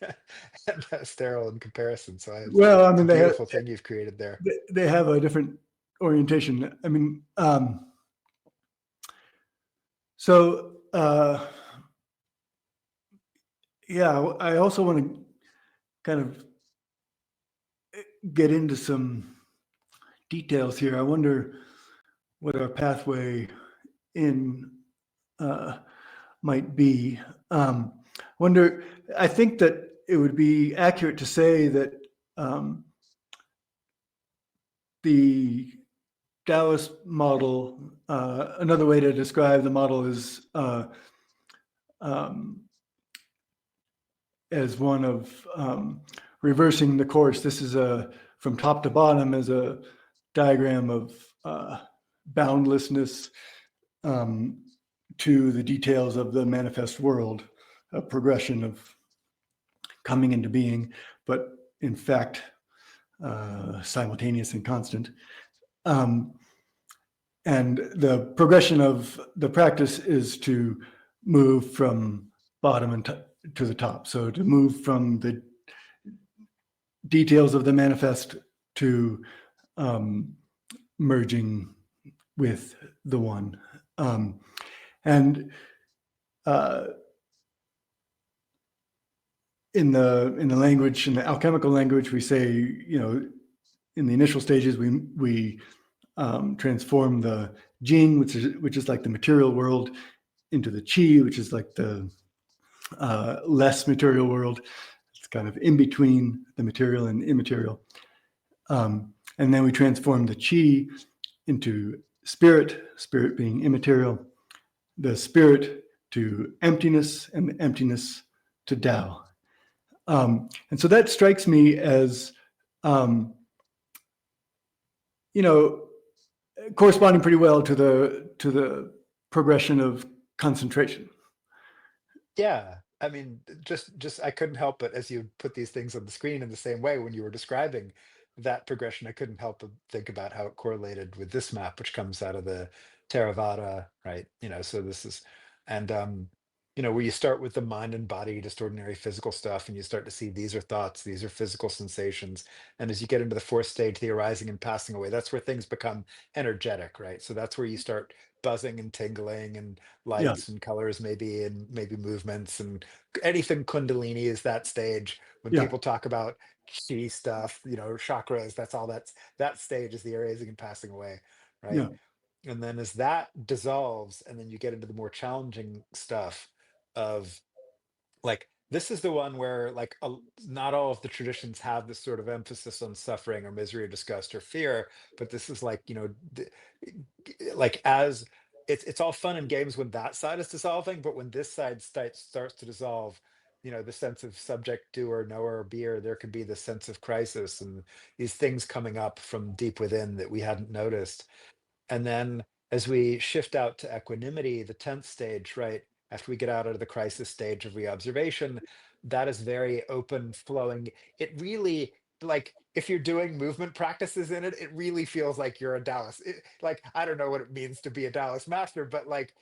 and sterile in comparison. So Well, I it's a mean, beautiful thing you've created there. they have a different orientation. I mean, so yeah, I also want to kind of get into some details here. I wonder what our pathway in uh, might be. Wonder. I think that it would be accurate to say that um, the Taoist model. Another way to describe the model is um, as one of reversing the course. This is from top to bottom as a diagram of boundlessness um, to the details of the manifest world, a progression of coming into being, but in fact simultaneous and constant. Um, and the progression of the practice is to move from bottom to the top. So to move from the details of the manifest to um, merging with the one. And uh, in the language, in the alchemical language, we say, in the initial stages, we transform the Jing, which is like the material world, into the Qi, which is like the less material world. It's kind of in between the material and immaterial. And then we transform the Qi into spirit being immaterial, the spirit to emptiness, and the emptiness to Tao. And so that strikes me as, you know, corresponding pretty well to the progression of concentration. Yeah, I mean, just I couldn't help but as you put these things on the screen in the same way when you were describing that progression, I couldn't help but think about how it correlated with this map, which comes out of the Theravada, right? So this is, and where you start with the mind and body, just ordinary physical stuff, and you start to see these are thoughts, these are physical sensations, and as you get into the fourth stage, the arising and passing away, that's where things become energetic, right? So that's where you start buzzing and tingling and Yeah, lights and colors maybe and maybe movements and anything kundalini is that stage when yeah, people talk about chi stuff, chakras, that's all that stage is the arising and passing away, right? yeah, And then as that dissolves and then you get into the more challenging stuff of like this is the one where like not all of the traditions have this sort of emphasis on suffering or misery or disgust or fear, but this is like like as it's all fun and games when that side is dissolving, but when this side starts to dissolve, the sense of subject, doer, knower, or beer, there can be this sense of crisis and these things coming up from deep within that we hadn't noticed. And then as we shift out to equanimity, the 10th stage, right? after we get out of the crisis stage of reobservation, that is very open flowing. It really, like, if you're doing movement practices in it, it really feels like you're a Dallas. Like, I don't know what it means to be a Dallas master, but like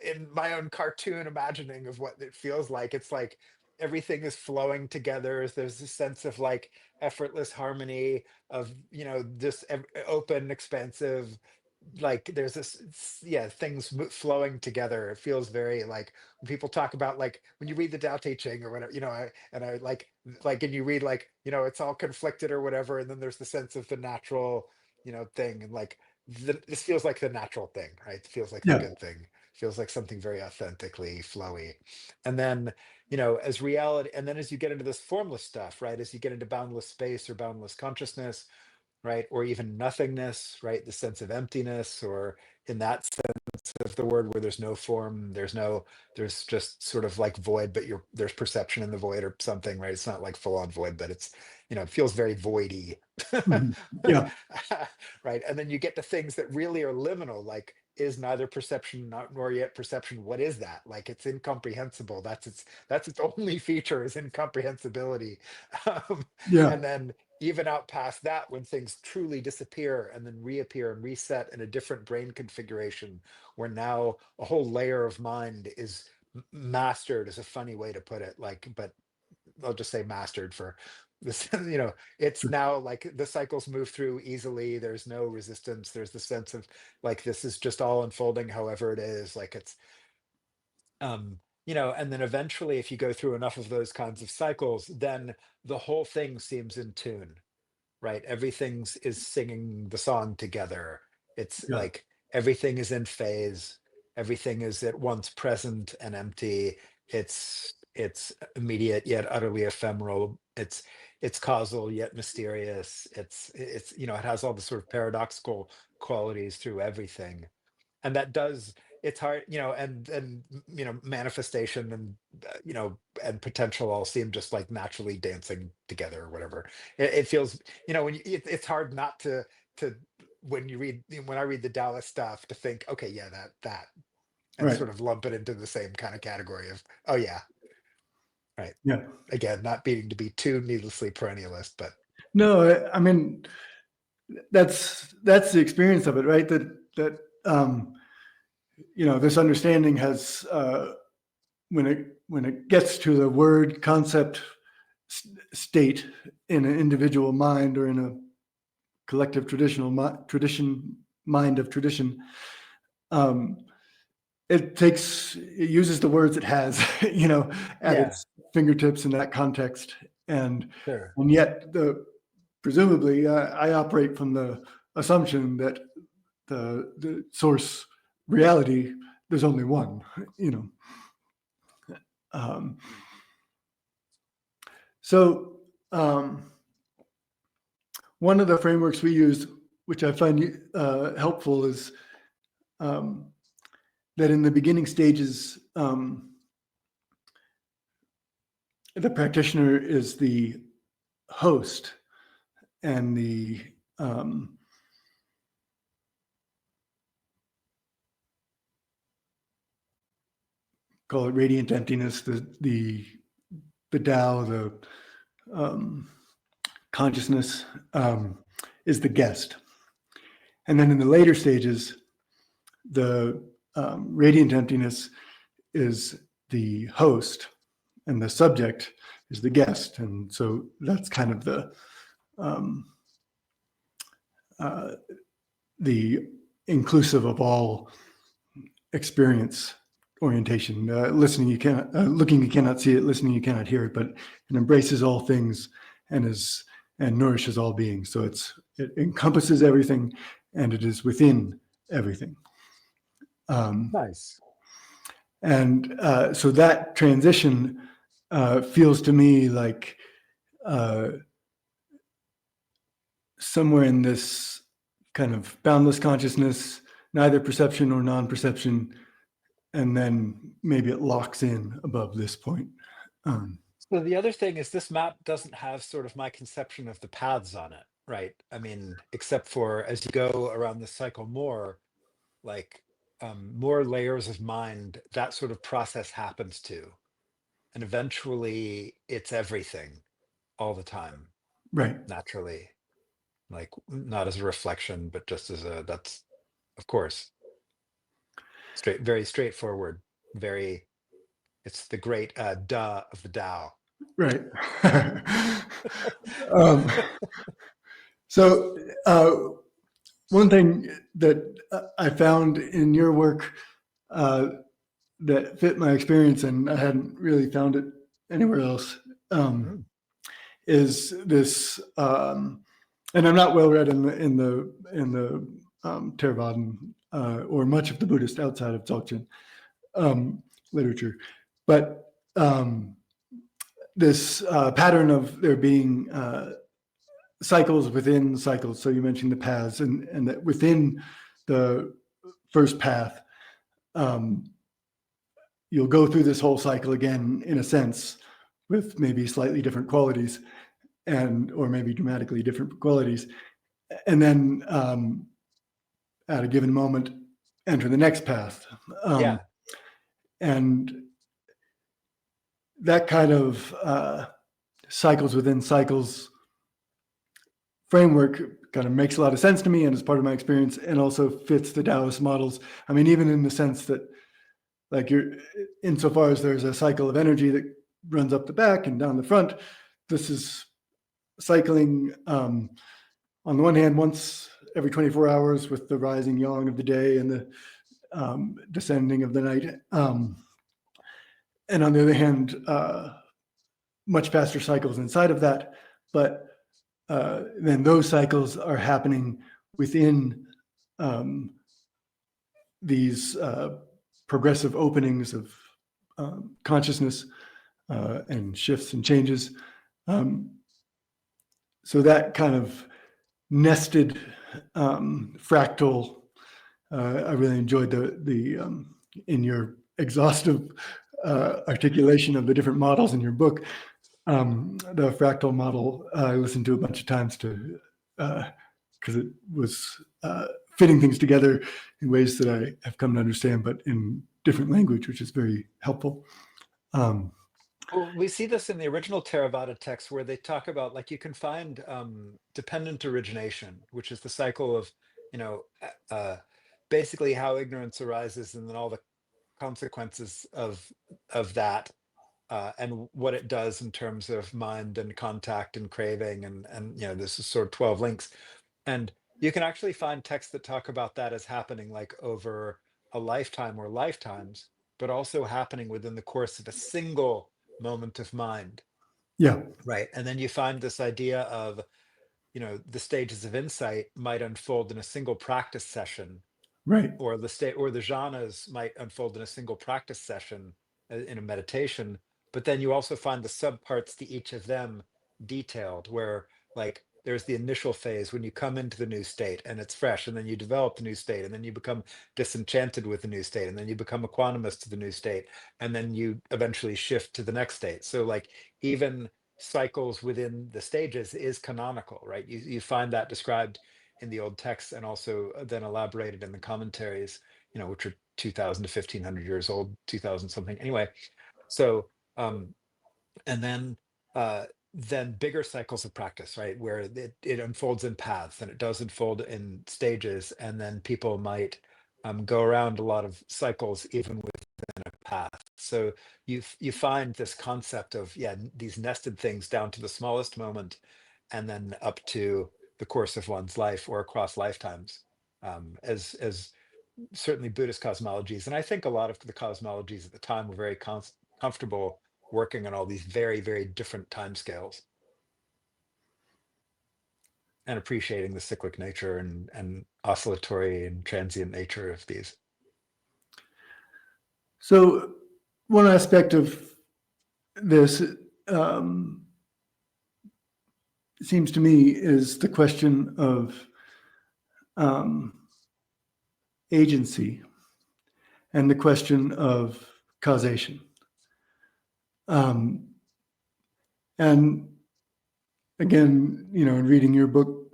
in my own cartoon imagining of what it feels like, it's like everything is flowing together. There's a sense of like effortless harmony of, this open, expansive, like there's this, yeah, things flowing together. It feels very like when people talk about, like, when you read the Tao Te Ching or whatever, I like, and you read, like, it's all conflicted or whatever, and then there's the sense of the natural, thing, and like this feels like the natural thing, right? It feels like the Yeah. good thing, feels like something very authentically flowy. And then, as reality, and then as you get into this formless stuff, right, as you get into boundless space or boundless consciousness, right, or even nothingness, right, the sense of emptiness, or in that sense of the word, where there's no form, there's just sort of like void, but there's perception in the void or something, right? It's not like full on void, but it's, it feels very voidy. Mhm. Yeah. Right, and then you get to things that really are liminal, like, is neither perception nor yet perception, what is that? Like, it's incomprehensible. That's its only feature, is incomprehensibility. um, Yeah. and then even out past that, when things truly disappear and then reappear and reset in a different brain configuration, where now a whole layer of mind is mastered, is a funny way to put it, like, but I'll just say mastered for this. It's now like the cycles move through easily, there's no resistance, there's the sense of like this is just all unfolding however it is, like it's and then eventually, if you go through enough of those kinds of cycles, then the whole thing seems in tune, right? Everything's is singing the song together. It's Yeah. like everything is in phase. Everything is at once present and empty. It's immediate yet utterly ephemeral. It's causal yet mysterious. It has all the sort of paradoxical qualities through everything, and that does, it's hard, manifestation and and potential all seem just like naturally dancing together or whatever. It feels, it's hard not to when I read the Dallas stuff, to think, okay, yeah, that and Right. sort of lump it into the same kind of category of, oh yeah, right. Yeah. Again, not being to be too needlessly perennialist, but No, I mean, that's the experience of it, right? That this understanding has when it gets to the word concept state in an individual mind or in a collective tradition mind of tradition, um, it uses the words it has, at yeah, its fingertips in that context, and sure. and yet presumably I operate from the assumption that the source reality, there's only one, you know. Um, so one of the frameworks we use, which I find helpful, is um, that in the beginning stages, the practitioner is the host, and the call it radiant emptiness, the Tao, the um, consciousness, is the guest. And then in the later stages, the radiant emptiness is the host, and the subject is the guest. And so that's kind of um, uh, the inclusive of all experience orientation. Listening, you cannot, looking, you cannot see it, listening, you cannot hear it, but it embraces all things and nourishes all beings. So it encompasses everything, and it is within everything. Um, Nice. and so that transition feels to me like uh, somewhere in this kind of boundless consciousness, neither perception nor non-perception, and then maybe it locks in above this point. So the other thing is, this map doesn't have sort of my conception of the paths on it, right? I mean, except for as you go around the cycle more, like more layers of mind that sort of process happens to. And eventually it's everything all the time, Right. naturally, like not as a reflection, but just as a, that's, of course, very straightforward, very, it's the great duh of the Tao. Right. um, so one thing that I found in your work that fit my experience, and I hadn't really found it anywhere else, Mm, is this. And I'm not well read in the Theravadan or much of the Buddhist outside of Dzogchen literature, but this pattern of there being cycles within cycles. So you mentioned the paths, and that within the first path, um, you'll go through this whole cycle again, in a sense, with maybe slightly different qualities, and or maybe dramatically different qualities, and then at a given moment, enter the next path, yeah, and that kind of cycles within cycles framework kind of makes a lot of sense to me and is part of my experience, and also fits the Taoist models. I mean, even in the sense that, like, you're, insofar as there's a cycle of energy that runs up the back and down the front, this is cycling on the one hand once every 24 hours with the rising yang of the day and the descending of the night, and on the other hand much faster cycles inside of that, but then those cycles are happening within these progressive openings of consciousness and shifts and changes. So that kind of nested fractal, I really enjoyed the in your exhaustive articulation of the different models in your book. The fractal model I listened to a bunch of times to because it was fitting things together in ways that I have come to understand, but in different language, which is very helpful. well, we see this in the original Theravada text where they talk about, like, you can find dependent origination, which is the cycle of, you know, basically how ignorance arises and then all the consequences of that, and what it does in terms of mind and contact and craving, and you know, this is sort of 12 links. And you can actually find texts that talk about that as happening like over a lifetime or lifetimes, but also happening within the course of a single moment of mind, Yeah, right? And then you find this idea of, you know, the stages of insight might unfold in a single practice session, right. or the state or the jhanas might unfold in a single practice session, in a meditation. But then you also find the subparts to each of them detailed, where, like, there's the initial phase when you come into the new state and it's fresh, and then you develop the new state, and then you become disenchanted with the new state, and then you become equanimous to the new state, and then you eventually shift to the next state. So, like, even cycles within the stages is canonical, right? You find that described in the old texts, and also then elaborated in the commentaries, you know, which are 2000 to 1500 years old, 2000 something anyway. So and then bigger cycles of practice, right, where it unfolds in paths, and it does unfold in stages, and then people might go around a lot of cycles even within a path. So you find this concept of, yeah, these nested things down to the smallest moment, and then up to the course of one's life or across lifetimes, as certainly Buddhist cosmologies. And I think a lot of the cosmologies at the time were very comfortable working on all these very, very different timescales, and appreciating the cyclic nature and oscillatory and transient nature of these. So one aspect of this um, seems to me is the question of um, agency and the question of causation. Um, and again, you know, in reading your book,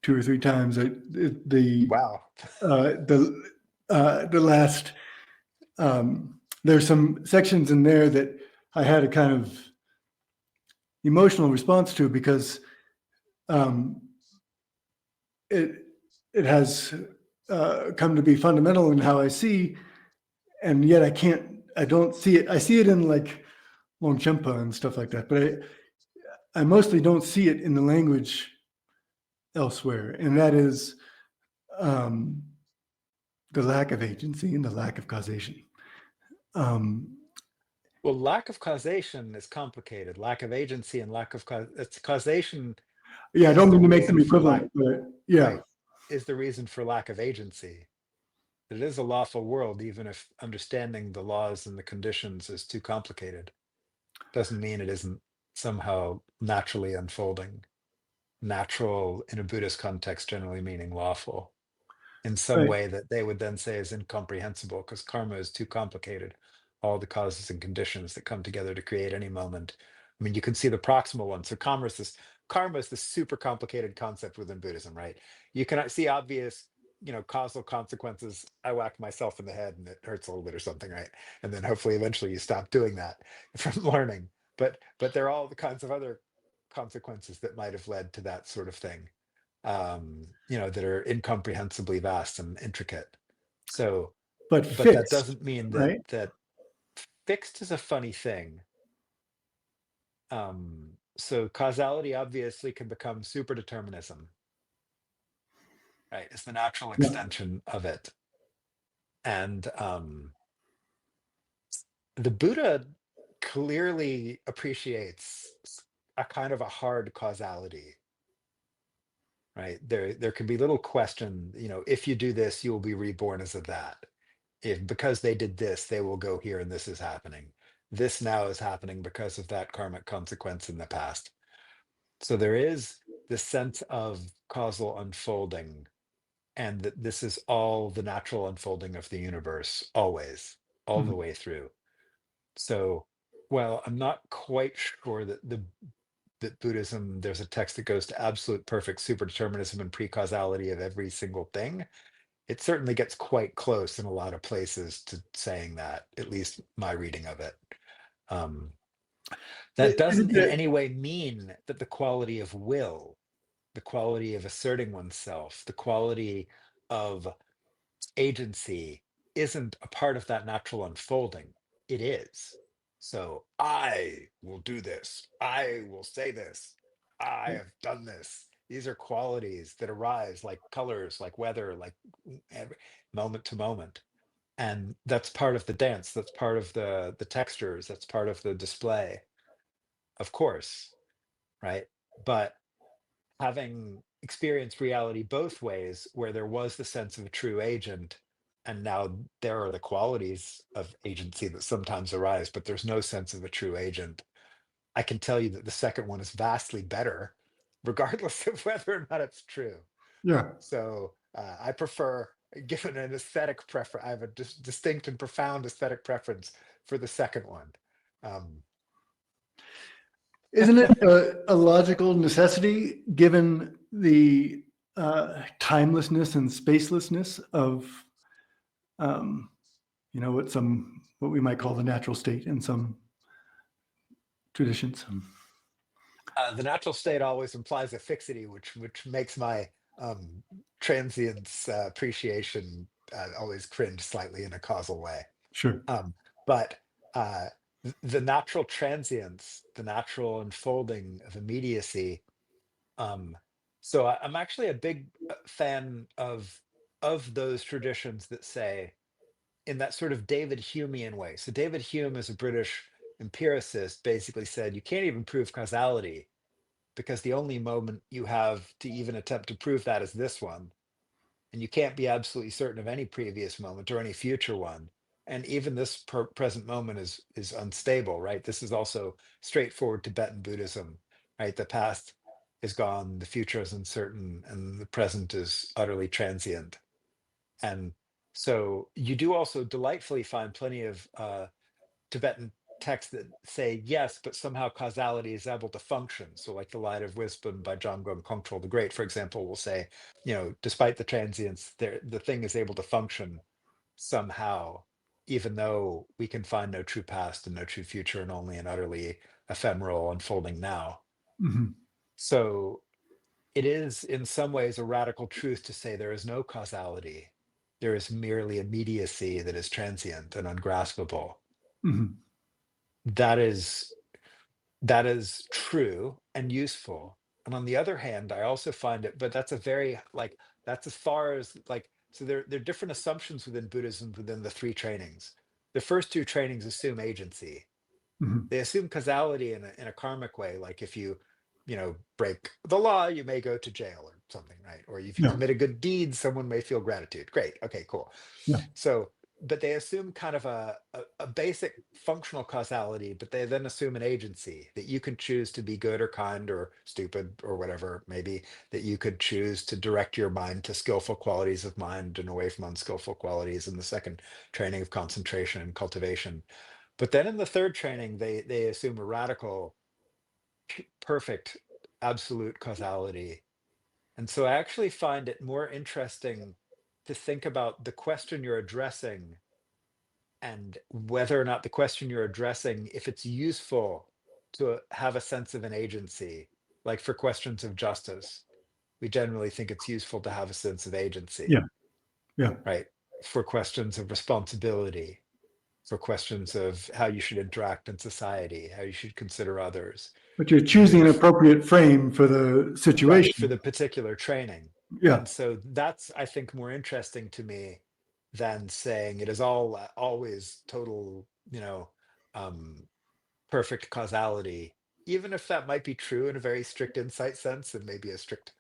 2 or 3 times. The Wow. the last there's some sections in there that I had a kind of emotional response to because um, it it has come to be fundamental in how I see, and yet I don't see it. I see it in like Longchenpa and stuff like that, but I mostly don't see it in the language elsewhere, and that is um, the lack of agency and the lack of causation. Um, Well, lack of causation is complicated. Lack of agency and it's causation yeah, I is don't the mean to make them reason for lack, equivalent, but yeah, right, is the reason for lack of agency. It is a lawful world, even if understanding the laws and the conditions is too complicated. Doesn't mean it isn't somehow naturally unfolding. Natural in a Buddhist context, generally meaning lawful, in some right. way that they would then say is incomprehensible because karma is too complicated. All the causes and conditions that come together to create any moment. I mean, you can see the proximal one. So karma is this super complicated concept within Buddhism, right? You can see obvious, causal consequences. I whack myself in the head and it hurts a little bit or something, right? And then hopefully eventually you stop doing that from learning. But there are all the kinds of other consequences that might have led to that sort of thing, that are incomprehensibly vast and intricate. So, But but that fixed, doesn't mean that right? fixed is a funny thing. So causality obviously can become superdeterminism, right? It's the natural Yeah. extension of it. And the Buddha clearly appreciates a kind of a hard causality, right? There can be little question, if you do this, you will be reborn as a that. If because they did this, they will go here and this is happening. This now is happening because of that karmic consequence in the past. So there is this sense of causal unfolding, and that this is all the natural unfolding of the universe, always, all the Mhm. way through. So, well, I'm not quite sure that Buddhism, there's a text that goes to absolute perfect superdeterminism and pre-causality of every single thing. It certainly gets quite close in a lot of places to saying that, at least my reading of it. Um, that Is it doesn't in any way mean that the quality of will, the quality of asserting oneself, the quality of agency isn't a part of that natural unfolding. It is. So I will do this. I will say this. I have done this. These are qualities that arise like colors, like weather, like every, moment to moment. And that's part of the dance. That's part of the textures. That's part of the display, of course, right? But having experienced reality both ways, where there was the sense of a true agent, and now there are the qualities of agency that sometimes arise, but there's no sense of a true agent. I can tell you that the second one is vastly better, regardless of whether or not it's true. yeah. So I prefer, given an aesthetic preference, I have a distinct and profound aesthetic preference for the second one. Um, Isn't it a logical necessity given the timelessness and spacelessness of um, what we might call the natural state in some traditions? the natural state always implies a fixity, which makes my transience appreciation always cringe slightly in a causal way. Sure. But the natural transience, the natural unfolding of immediacy. Um, so I'm actually a big fan of those traditions that say, in that sort of David Humean way. So David Hume, as a British empiricist, basically said you can't even prove causality because the only moment you have to even attempt to prove that is this one. And you can't be absolutely certain of any previous moment or any future one. And even this present moment is unstable, right? This is also straightforward Tibetan Buddhism, right? The past is gone, the future is uncertain, and the present is utterly transient. And so you do also delightfully find plenty of Tibetan texts that say yes, but somehow causality is able to function. So like The Light of Wisdom by John Gongtrol the Great, for example, will say, despite the transience, the thing is able to function somehow, even though we can find no true past and no true future and only an utterly ephemeral unfolding now. Mhm. So it is in some ways a radical truth to say there is no causality. There is merely immediacy that is transient and ungraspable. Mhm. That is that is true and useful. And on the other hand, I also find it, but that's a very like that's as far as like so there are different assumptions within Buddhism within the three trainings. The first two trainings assume agency. Mhm. They assume causality in a karmic way, like if you break the law, you may go to jail or something, right? Or if you Yeah. commit a good deed, someone may feel gratitude. Great. Okay, cool. Yeah. So, but they assume kind of a basic functional causality, but they then assume an agency that you can choose to be good or kind or stupid or whatever, maybe that you could choose to direct your mind to skillful qualities of mind and away from unskillful qualities in the second training of concentration and cultivation. But then in the third training, they assume a radical, perfect, absolute causality. And so I actually find it more interesting to think about the question you're addressing and whether or not the question you're addressing, if it's useful to have a sense of an agency, like for questions of justice, we generally think it's useful to have a sense of agency, Yeah. Yeah. right? For questions of responsibility, for questions of how you should interact in society, how you should consider others. But you're choosing an appropriate frame for the Right, for situation. the particular training. Yeah. And so that's, I think, more interesting to me than saying it is always total, um, perfect causality, even if that might be true in a very strict insight sense and maybe a strict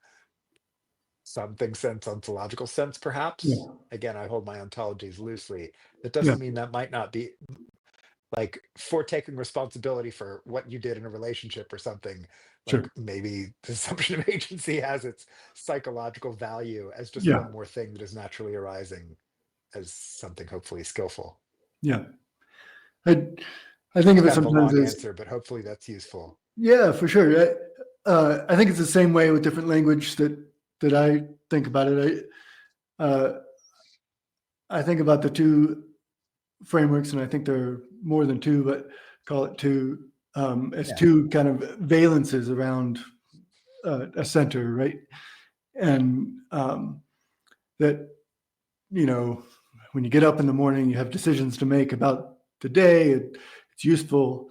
something sense, ontological sense, perhaps. Yeah. Again, I hold my ontologies loosely. That Yeah. doesn't mean that might not be like for taking responsibility for what you did in a relationship or something. Like Sure. maybe the assumption of agency has its psychological value as just Yeah. one more thing that is naturally arising as something hopefully skillful. Yeah. I I think It's of it kind of a sometimes long as, answer, but hopefully that's useful. yeah, for sure. I think it's the same way with different language that I think about it. I think about the two frameworks, and I think there are more than two, but call it two, as Yeah. two kind of valences around a center, right? And that, you know, when you get up in the morning, you have decisions to make about the day. It's useful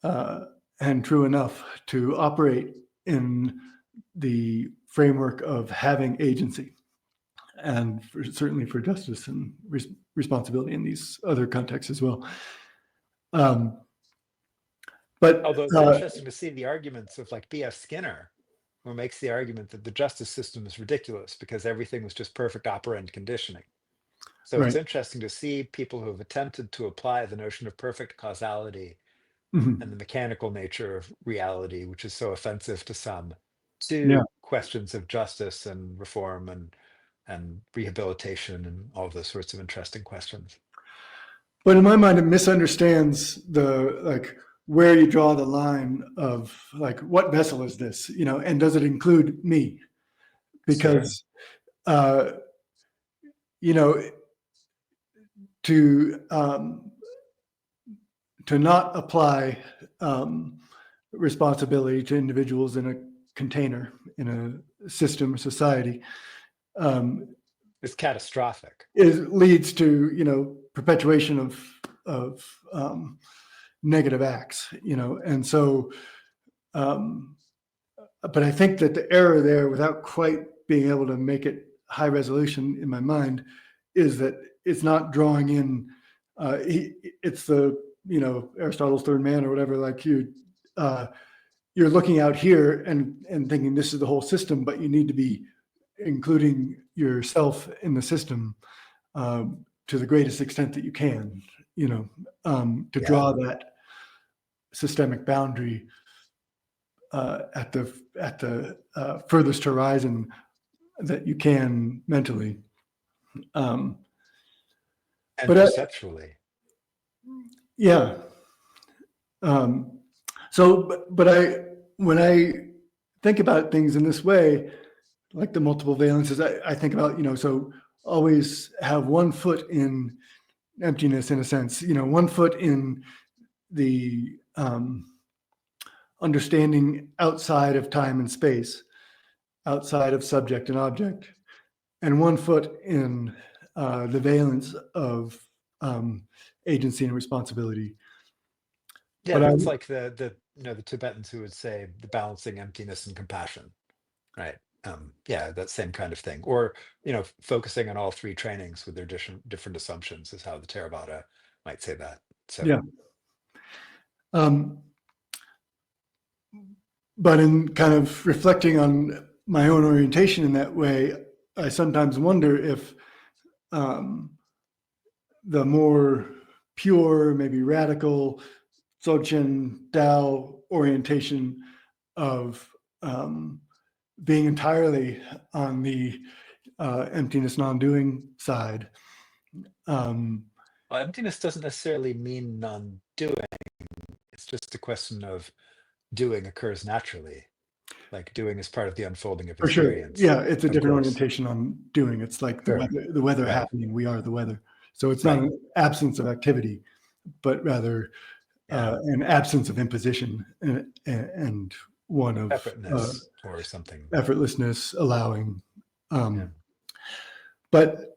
uh, and true enough to operate in the framework of having agency, and certainly for justice and responsibility in these other contexts as well. Um, but Although it's interesting to see the arguments of like B.F. Skinner, who makes the argument that the justice system is ridiculous because everything was just perfect operand conditioning. So it's right. interesting to see people who have attempted to apply the notion of perfect causality and Mhm. the mechanical nature of reality, which is so offensive to some, Yeah. to questions of justice and reform and rehabilitation and all those sorts of interesting questions. But in my mind, it misunderstands the like where you draw the line of like what vessel is this, and does it include me? Sure. Because uh, you know to to not apply responsibility to individuals in a container in a system or society um, It's catastrophic. leads to perpetuation of negative acts, and so um, but I think that the error there, without quite being able to make it high resolution in my mind, is that it's not drawing in. It's the Aristotle's third man or whatever. Like you're looking out here and thinking this is the whole system, but you need to be including yourself in the system to the greatest extent that you can. To Yeah. draw that systemic boundary at the furthest horizon that you can mentally. Um, And but perceptually. yeah, Um, but when I think about things in this way, like the multiple valences, I think about, so always have one foot in emptiness in a sense, one foot in the understanding outside of time and space, outside of subject and object, and one foot in the valence of agency and responsibility. Yeah, But I, that's like the Tibetans who would say the balancing emptiness and compassion, right? Yeah, that same kind of thing. Or, focusing on all three trainings with their different assumptions is how the Theravada might say that. So yeah. Um, but in kind of reflecting on my own orientation in that way, I sometimes wonder if um, the more pure, maybe radical Dzogchen Dao orientation of being entirely on the emptiness non-doing side. well, emptiness doesn't necessarily mean non-doing. It's just a question of doing occurs naturally. Like doing is part of the unfolding of For sure. experience, Yeah, it's a of different course. orientation on doing. It's like Sure. the weather Right. happening. We are the weather. So it's not Right. an absence of activity, but rather Yeah. an absence of imposition and one of Separateness or something. effortlessness, allowing. Yeah. But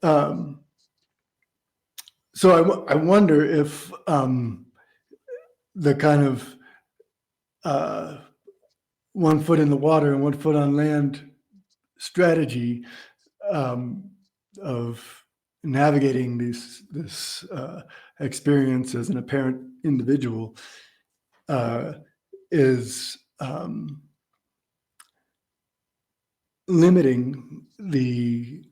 so I wonder if the kind of uh, one foot in the water and one foot on land strategy um, of navigating this experience as an apparent individual uh, is limiting the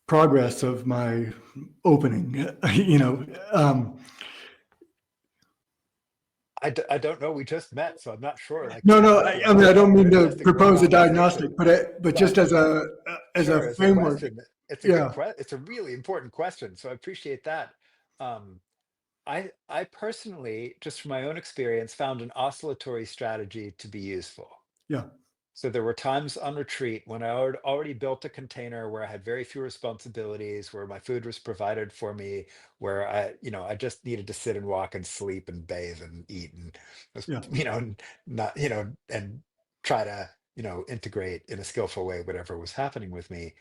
progress of my opening. I don't know. We just met, so I'm not sure. Like, No. what I mean, I don't mean to diagnostic or propose a conversation, diagnostic, but just but as a sure, as a framework. question, it's a good Yeah, question. It's a really important question. So I appreciate that. Um, I personally, just from my own experience, found an oscillatory strategy to be useful. yeah, So there were times on retreat when I already built a container where I had very few responsibilities, where my food was provided for me, where I just needed to sit and walk and sleep and bathe and eat and, yeah, and not, and try to, integrate in a skillful way whatever was happening with me.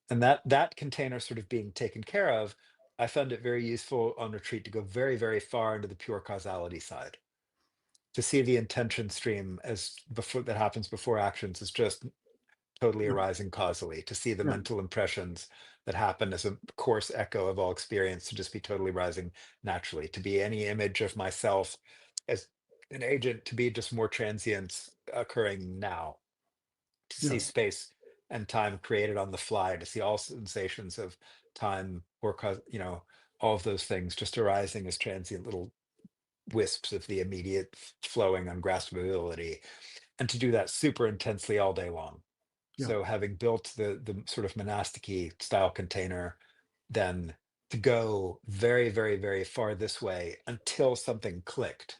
And that container sort of being taken care of, I found it very useful on retreat to go very, very far into the pure causality side, to see the intention stream as before that happens before actions is just totally yeah, arising causally, to see the yeah, mental impressions that happen as a coarse echo of all experience to just be totally rising naturally, to be any image of myself as an agent, to be just more transience occurring now, to yeah, see space and time created on the fly, to see all sensations of time or cause, all of those things just arising as transient little wisps of the immediate flowing ungraspability, and to do that super intensely all day long. yeah. So having built the sort of monastic style container, then to go very, very, very far this way until something clicked,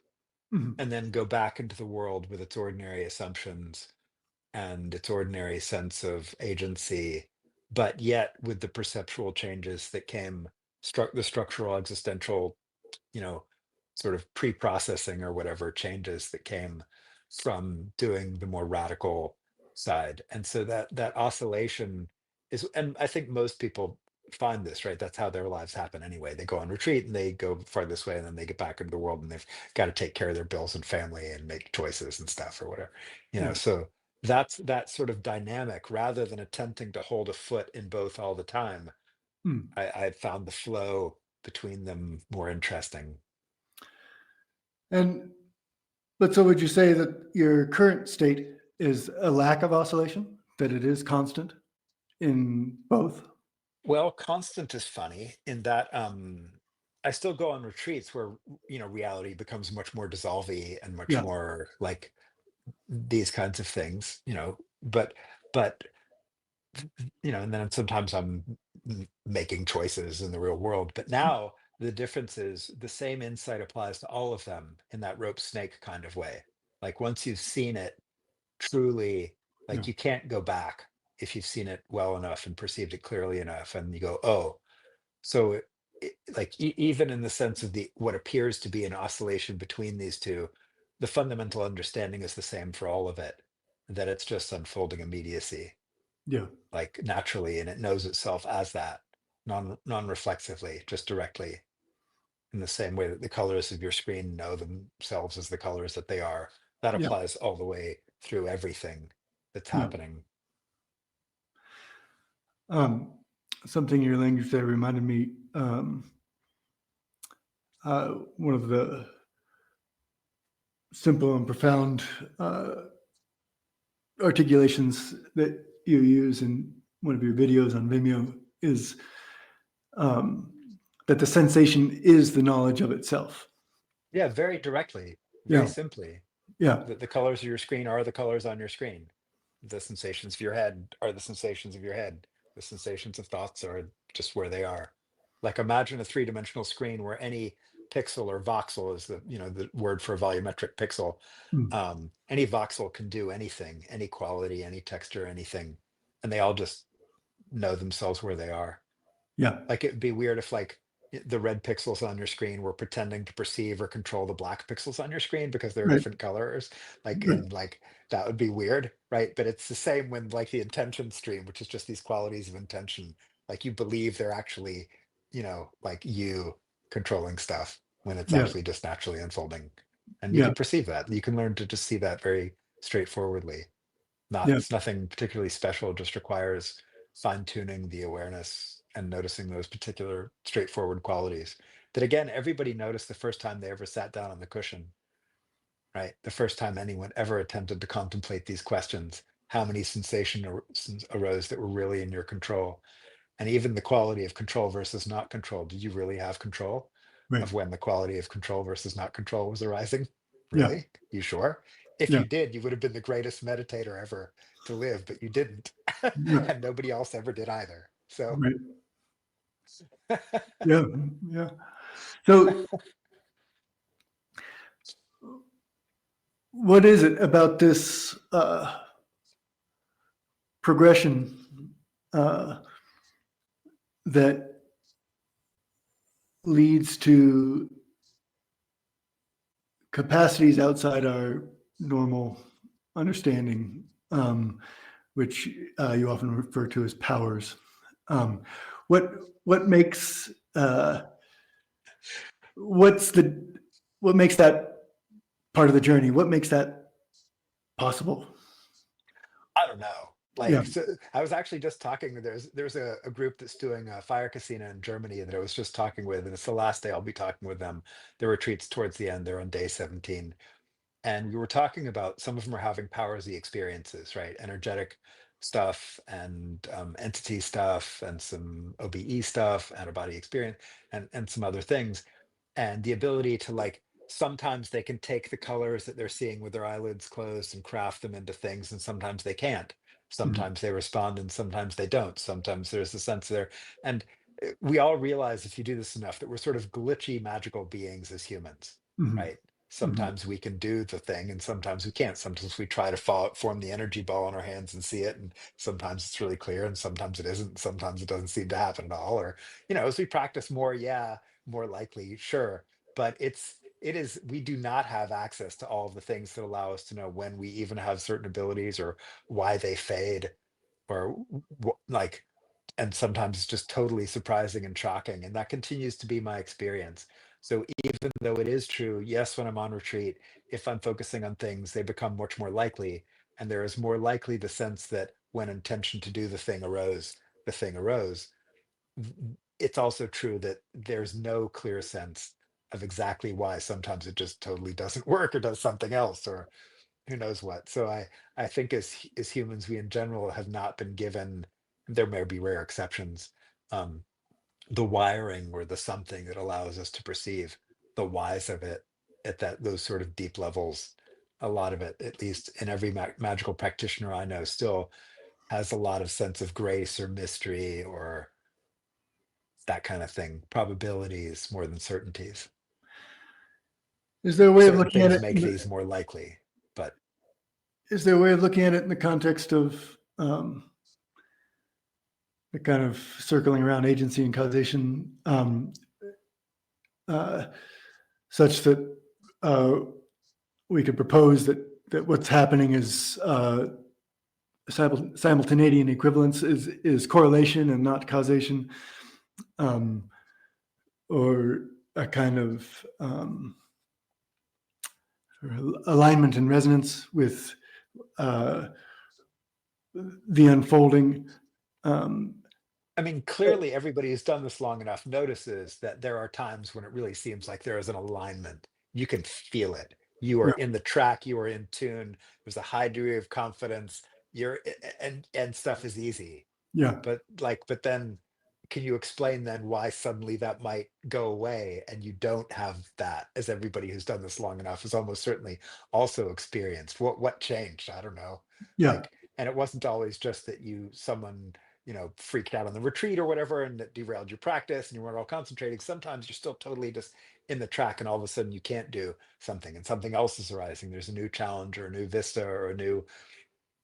Mhm. and then go back into the world with its ordinary assumptions and its ordinary sense of agency, but yet with the perceptual changes that came, the structural existential, you know, sort of pre-processing or whatever changes that came from doing the more radical side. And so that oscillation is, and I think most people find this, right? That's how their lives happen anyway. They go on retreat and they go far this way, and then they get back into the world and they've got to take care of their bills and family and make choices and stuff or whatever, Yeah. so that's that sort of dynamic rather than attempting to hold a foot in both all the time. Mm. I found the flow between them more interesting. And but so would you say that your current state is a lack of oscillation, that it is constant in both? Well, constant is funny in that I still go on retreats where reality becomes much more dissolvey and much Yeah, more like these kinds of things, but and then sometimes I'm making choices in the real world. But now The difference is the same insight applies to all of them in that rope snake kind of way. Like once you've seen it truly, Yeah. like you can't go back if you've seen it well enough and perceived it clearly enough, and you go, oh, so like even in the sense of the what appears to be an oscillation between these two, the fundamental understanding is the same for all of it, that it's just unfolding immediacy, Yeah. like naturally, and it knows itself as that, non-reflexively, just directly, in the same way that the colors of your screen know themselves as the colors that they are. That Yeah. applies all the way through everything that's Yeah. happening. Um, Something in your language there reminded me, one of the simple and profound uh, articulations that you use in one of your videos on Vimeo is um, that the sensation is the knowledge of itself. Yeah, very directly, very Yeah. simply. Yeah. The colors of your screen are the colors on your screen. The sensations of your head are the sensations of your head. The sensations of thoughts are just where they are. Like imagine a three-dimensional screen where any pixel, or voxel is the, the word for a volumetric pixel. Mm. Any voxel can do anything, any quality, any texture, anything, and they all just know themselves where they are. Yeah. Like it'd be weird if like the red pixels on your screen were pretending to perceive or control the black pixels on your screen because they're Right. different colors. Like, Right. and like that would be weird, right? But it's the same when like the intention stream, which is just these qualities of intention, like you believe they're actually, like you controlling stuff when it's Yeah. actually just naturally unfolding. And you Yeah. can perceive that. You can learn to just see that very straightforwardly. Not, Yeah. it's nothing particularly special, just requires fine tuning the awareness and noticing those particular straightforward qualities that again everybody noticed the first time they ever sat down on the cushion, right? The first time anyone ever attempted to contemplate these questions, how many sensations arose that were really in your control, and even the quality of control versus not control. Did you really have control Right. of when the quality of control versus not control was arising? Yeah. Really? You sure? If Yeah. you did, you would have been the greatest meditator ever to live, but you didn't. Yeah. And nobody else ever did either. So, Right. Yeah. Yeah. So, what is it about this progression uh, that leads to capacities outside our normal understanding, which you often refer to as powers? Um, what what makes what's the what makes that part of the journey? What makes that possible? I don't know. Yeah. Like, so I was actually just talking. There's a group that's doing a fire casino in Germany that I was just talking with, and it's the last day I'll be talking with them. The retreat's towards the end. They're on day 17, and we were talking about some of them are having powersy experiences, right? Energetic stuff and entity stuff and some OBE stuff, out of body experience, and some other things, and the ability to like sometimes they can take the colors that they're seeing with their eyelids closed and craft them into things, and sometimes they can't. Mhm. Sometimes they respond and sometimes they don't. Sometimes there's a sense there, and we all realize if you do this enough that we're sort of glitchy magical beings as humans, Mhm. right? Mhm. Sometimes we can do the thing and sometimes we can't. Sometimes we try to form the energy ball in our hands and see it, and sometimes it's really clear and sometimes it isn't. Sometimes it doesn't seem to happen at all, or as we practice more, yeah, more likely, sure. But it is we do not have access to all of the things that allow us to know when we even have certain abilities or why they fade, or like, and sometimes it's just totally surprising and shocking, and that continues to be my experience. So even though it is true, yes, when I'm on retreat, if I'm focusing on things, they become much more likely, and there is more likely the sense that when intention to do the thing arose. It's also true that there's no clear sense of exactly why. Sometimes it just totally doesn't work or does something else, or who knows what. So I think as humans, we in general have not been given, there may be rare exceptions, um, the wiring or the something that allows us to perceive the whys of it at those sort of deep levels. A lot of it, at least in every magical practitioner I know, still has a lot of sense of grace or mystery or that kind of thing, probabilities more than certainties. Is there a way of Certain looking at things it? make these more likely, but Is there a way of looking at it in the context of the kind of circling around agency and causation, uh, such that we could propose that what's happening is simultaneity equivalence is correlation and not causation, or a kind of alignment and resonance with the unfolding. I mean, clearly everybody who's done this long enough notices that there are times when it really seems like there is an alignment. You can feel it. You are Yeah, in the track, you are in tune. There's a high degree of confidence. And stuff is easy. yeah, But then can you explain then why suddenly that might go away and you don't have that, as everybody who's done this long enough has almost certainly also experienced? What changed? I don't know. yeah, Like, and it wasn't always just that someone, freaked out on the retreat or whatever and that derailed your practice and you weren't all concentrating. Sometimes you're still totally just in the track and all of a sudden you can't do something and something else is arising. There's a new challenge or a new vista or a new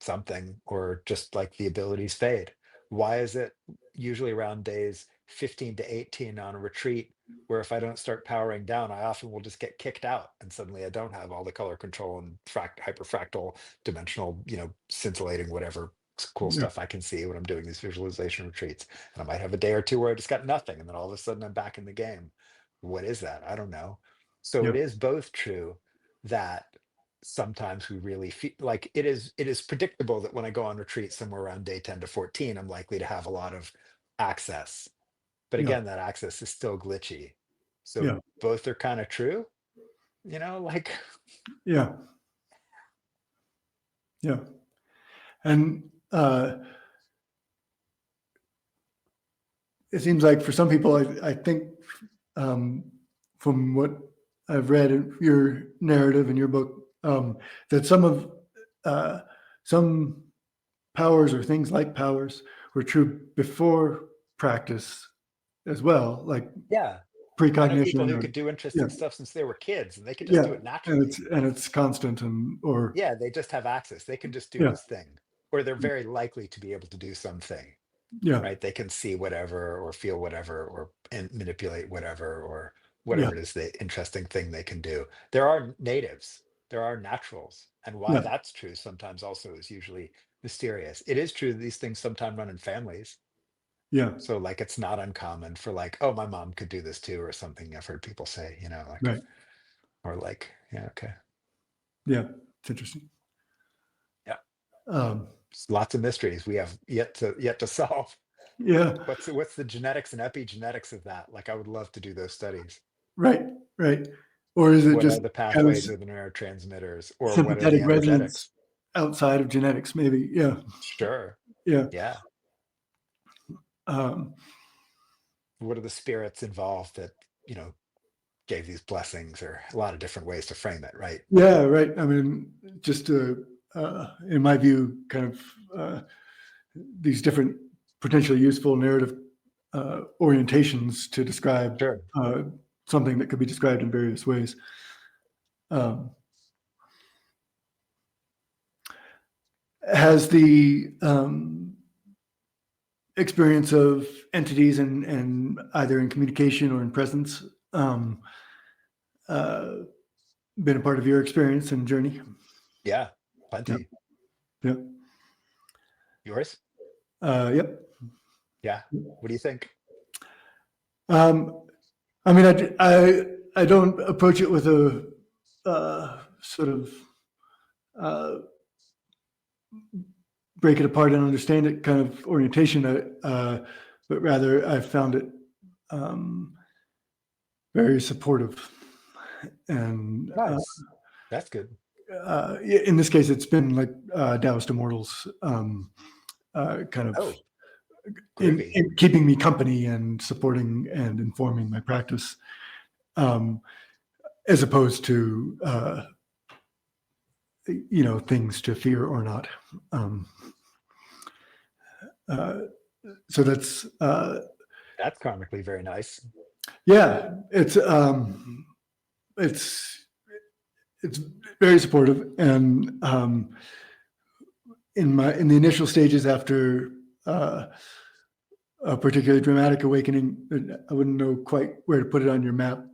something, or just like the abilities fade. Why is it usually around days 15 to 18 on a retreat where if I don't start powering down, I often will just get kicked out and suddenly I don't have all the color control and hyperfractal dimensional, scintillating whatever cool yeah, stuff I can see when I'm doing these visualization retreats. And I might have a day or two where I just got nothing. And then all of a sudden I'm back in the game. What is that? I don't know. So yeah, it is both true that sometimes we really feel like it is predictable that when I go on retreat somewhere around day 10 to 14, I'm likely to have a lot of access. But yeah, again, that access is still glitchy. yeah, So both are kind of true, like yeah, yeah. And it seems like for some people, I think um, from what I've read in your narrative in your book, that uh, some powers or things like powers were true before practice as well, like yeah. I know people precognition who or could do yeah, interesting stuff since they were kids and they could just yeah, do it and naturally. it's constant and or Yeah, they just have access. They can just do yeah, this thing, or they're very likely to be able to do something. yeah, Right? They can see whatever or feel whatever or and manipulate whatever or yeah, whatever it is the interesting thing they can do. There are natives, there are naturals, and why yeah, that's true sometimes also is usually mysterious. It is true that these things sometimes run in families. yeah, So like it's not uncommon for like, oh, my mom could do this too, or something I've heard people say, like right, or like, yeah, okay. yeah. It's interesting. Yeah. Um, Lots of mysteries we have yet to solve. yeah, What's the genetics and epigenetics of that? Like I would love to do those studies. right, right. Or is it What just are the kind of pathways or the neurotransmitters or what are the sympathetic resonance energetics? outside of genetics? Maybe. Yeah, Sure. yeah. Yeah. Um, What are the spirits involved that, gave these blessings, or a lot of different ways to frame it, right? yeah, right. I mean, just in my view, kind of these different potentially useful narrative orientations to describe Sure. something that could be described in various ways. Um, has the experience of entities and either in communication or in presence uh, been a part of your experience and journey? Yeah. Yeah, Plenty. yeah, Yours? yep. Yeah. What do you think? Um, I mean, I don't approach it with a sort of uh, break it apart and understand it kind of orientation, but rather I found it um, very supportive. And Nice. That's good. in this case, it's been like Taoist Immortals, kind of Oh, groovy. in keeping me company and supporting and informing my practice, um, as opposed to things to fear or not. Um, uh, so that's That's karmically very nice. Yeah, it's it's very supportive, and in the initial stages after uh, a particularly dramatic awakening, I wouldn't know quite where to put it on your map.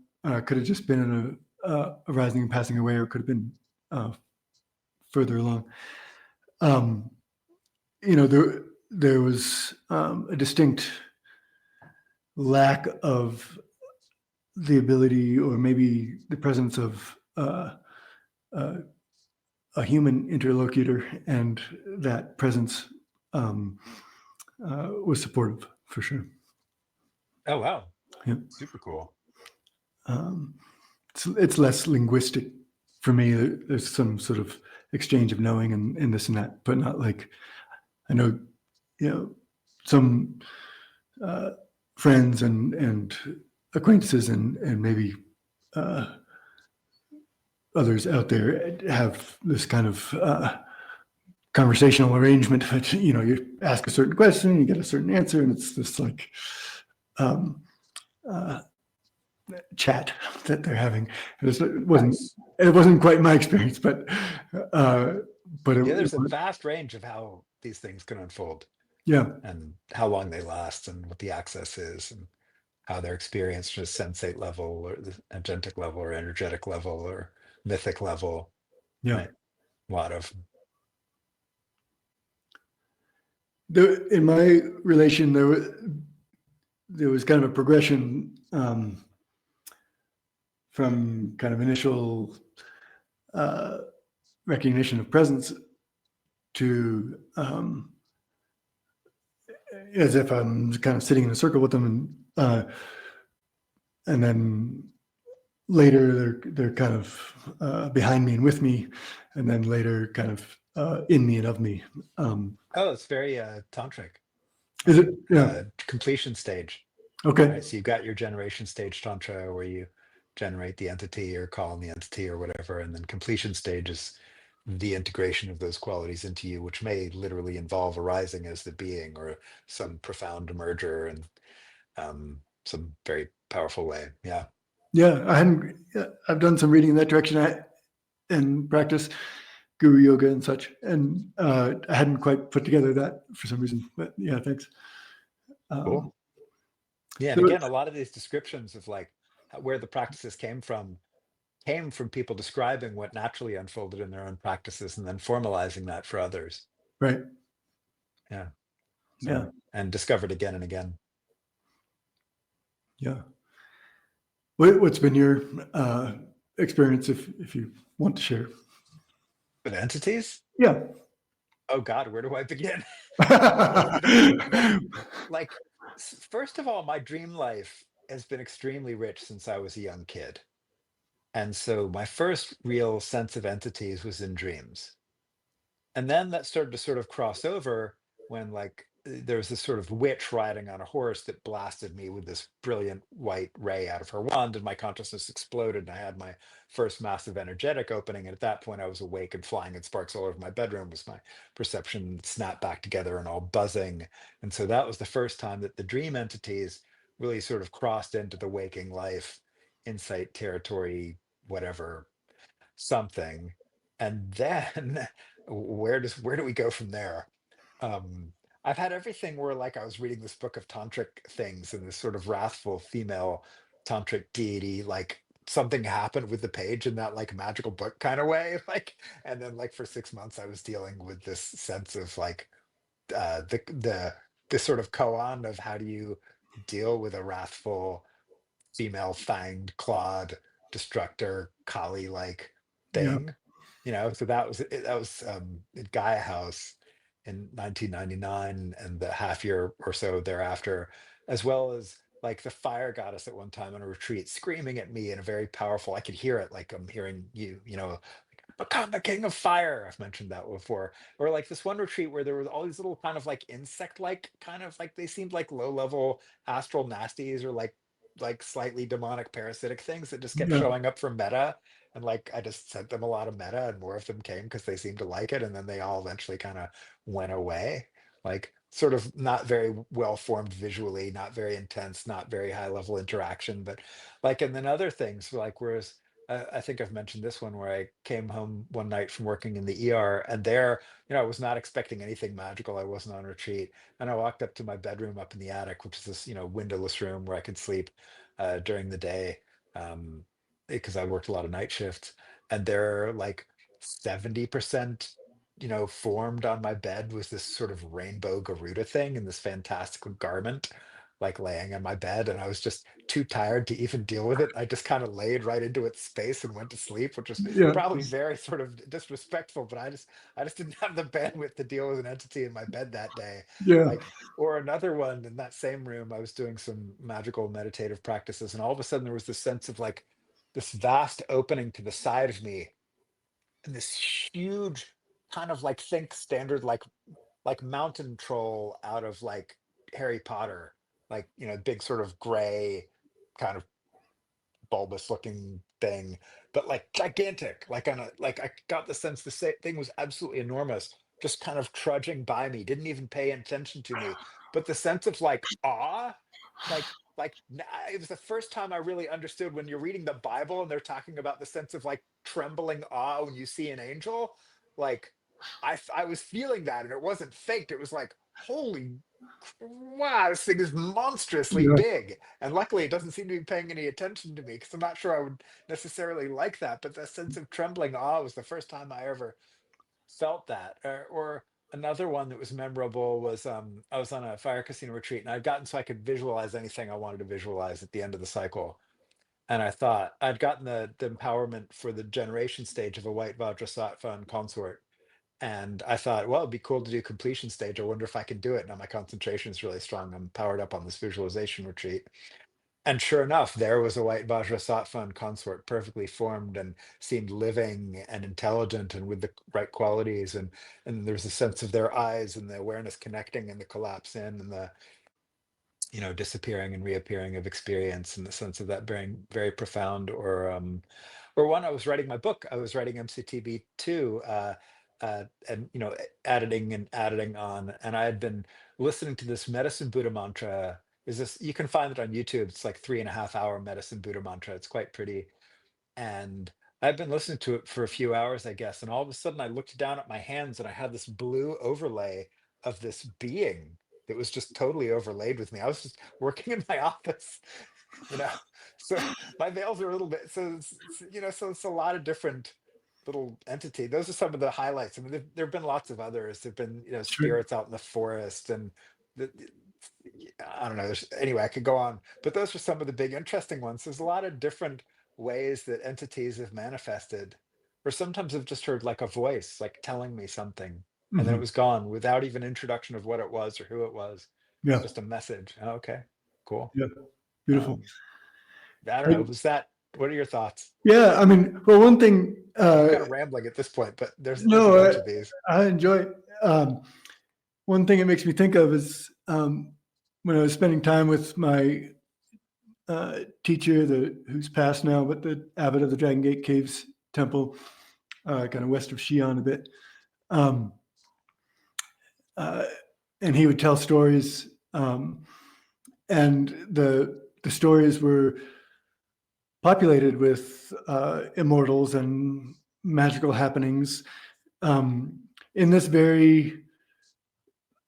Could have just been in a rising and passing away, or could have been uh, further along. Um, there was a distinct lack of the ability, or maybe the presence of uh, a human interlocutor, and that presence um, was supportive for sure. Oh, wow. Yeah. Super cool. Um, it's less linguistic for me. There's some sort of exchange of knowing and this and that, but not like I know, some uh, friends and acquaintances and maybe uh, others out there have this kind of conversational arrangement. But you ask a certain question, you get a certain answer, and it's this like um, uh, chat that they're having. Nice. It wasn't quite my experience, uh, but Yeah, there's a vast range of how these things can unfold yeah, and how long they last and what the access is and how they're experienced from a sensate level or the agentic level or energetic level or mythic level, yeah. right? A lot of, In my relation, there was kind of a progression from kind of initial uh, recognition of presence to as if I'm kind of sitting in a circle with them, and then later they're kind of behind me and with me, and then later kind of in me and of me. oh, it's very tantric, Is right? it? Yeah. Completion stage, Okay. right? So you've got your generation stage tantra where you generate the entity or call on the entity or whatever, and then completion stage is the integration of those qualities into you, which may literally involve arising as the being or some profound emerger and some very powerful way. Yeah. Yeah, I hadn't. I've done some reading in that direction. And practice guru yoga and such, and I hadn't quite put together that for some reason. But yeah, thanks. Cool. Um, Yeah, and so again, a lot of these descriptions of like where the practices came from people describing what naturally unfolded in their own practices and then formalizing that for others. right. Yeah. Yeah. So, and discovered again and again. Yeah. What's been your experience, if you want to share? But entities? Yeah. Oh God, where do I begin? Well, like, first of all, my dream life has been extremely rich since I was a young kid. And so my first real sense of entities was in dreams. And then that started to sort of cross over when like there was this sort of witch riding on a horse that blasted me with this brilliant white ray out of her wand, and my consciousness exploded and I had my first massive energetic opening, and at that point I was awake and flying in sparks all over my bedroom was my perception snapped back together and all buzzing. And so that was the first time that the dream entities really sort of crossed into the waking life insight territory, whatever, something. And then where do we go from there? um I've had everything where like I was reading this book of tantric things and this sort of wrathful female tantric deity, like something happened with the page in that like magical book kind of way, like, and then like for 6 months I was dealing with this sense of like the this sort of koan of how do you deal with a wrathful female fanged clawed destructor collie like Yeah. thing, so that was it. That was at Gaia House in 1999 and the half year or so thereafter, as well as like the fire goddess at one time on a retreat screaming at me in a very powerful, I could hear it like I'm hearing you, become the king of fire. I've mentioned that before. Or like this one retreat where there was all these little kind of like insect like kind of like they seemed like low level astral nasties or like slightly demonic parasitic things that just kept Yeah. showing up for meta. And like I just sent them a lot of meta and more of them came because they seemed to like it. And then they all eventually kind of went away. Like sort of not very well formed visually, not very intense, not very high level interaction, but like, and then other things like, whereas I think I've mentioned this one where I came home one night from working in the ER, and there, I was not expecting anything magical. I wasn't on retreat. And I walked up to my bedroom up in the attic, which is this, windowless room where I could sleep during the day, um, because I worked a lot of night shifts. And there are like 70%, formed on my bed was this sort of rainbow Garuda thing in this fantastical garment, like laying on my bed. And I was just too tired to even deal with it. I just kind of laid right into its space and went to sleep, which was Yeah. probably very sort of disrespectful, but I just didn't have the bandwidth to deal with an entity in my bed that day. Yeah. Like, or another one in that same room, I was doing some magical meditative practices, and all of a sudden there was this sense of like this vast opening to the side of me, and this huge kind of like, think standard like mountain troll out of like Harry Potter, like, big sort of gray kind of bulbous looking thing, but like gigantic, like on a, like, I got the sense the thing was absolutely enormous, just kind of trudging by me, didn't even pay attention to me. But the sense of like awe, it was the first time I really understood when you're reading the Bible and they're talking about the sense of like trembling awe when you see an angel. Like, I was feeling that, and it wasn't faked. It was like, holy wow, this thing is monstrously Yeah. big. And luckily, it doesn't seem to be paying any attention to me, because I'm not sure I would necessarily like that. But that sense of trembling awe was the first time I ever felt that. Or another one that was memorable was, I was on a fire casino retreat, and I'd gotten so I could visualize anything I wanted to visualize at the end of the cycle. And I thought I'd gotten the empowerment for the generation stage of a White Vajrasattva and consort. And I thought, well, it'd be cool to do completion stage. I wonder if I can do it. Now my concentration is really strong. I'm powered up on this visualization retreat. And sure enough, there was a White Vajrasattva and consort, perfectly formed and seemed living and intelligent and with the right qualities. And there's a sense of their eyes and the awareness connecting and the collapse in and the, disappearing and reappearing of experience, and the sense of that being very profound. Or when I was writing my book, I was writing MCTB two, and editing and adding on, and I had been listening to this medicine Buddha mantra. Is this, you can find it on YouTube? It's like 3.5 hour medicine Buddha mantra. It's quite pretty, and I've been listening to it for a few hours, I guess, and all of a sudden I looked down at my hands and I had this blue overlay of this being that was just totally overlaid with me. I was just working in my office, you know. So my veils are a little bit, so so it's a lot of different little entity. Those are some of the highlights. I mean, there have been lots of others. There've been, Sure. spirits out in the forest, and the, I don't know. Anyway, I could go on, but those are some of the big interesting ones. There's a lot of different ways that entities have manifested, or sometimes I've just heard like a voice, like telling me something, and then it Mhm. was gone without even introduction of what it was or who it was. Yeah. Just a message. Oh, okay, cool. Yeah. Beautiful. Um, I don't know. And Was that? What are your thoughts? yeah, I mean, well, one thing, I'm kind of rambling at this point, but there's a no, bunch of these. I enjoy. One thing it makes me think of is when I was spending time with my teacher, who's passed now, but the abbot of the Dragon Gate Caves Temple, kind of west of Xi'an a bit. Um, uh, and he would tell stories, and the stories were populated with immortals and magical happenings in this very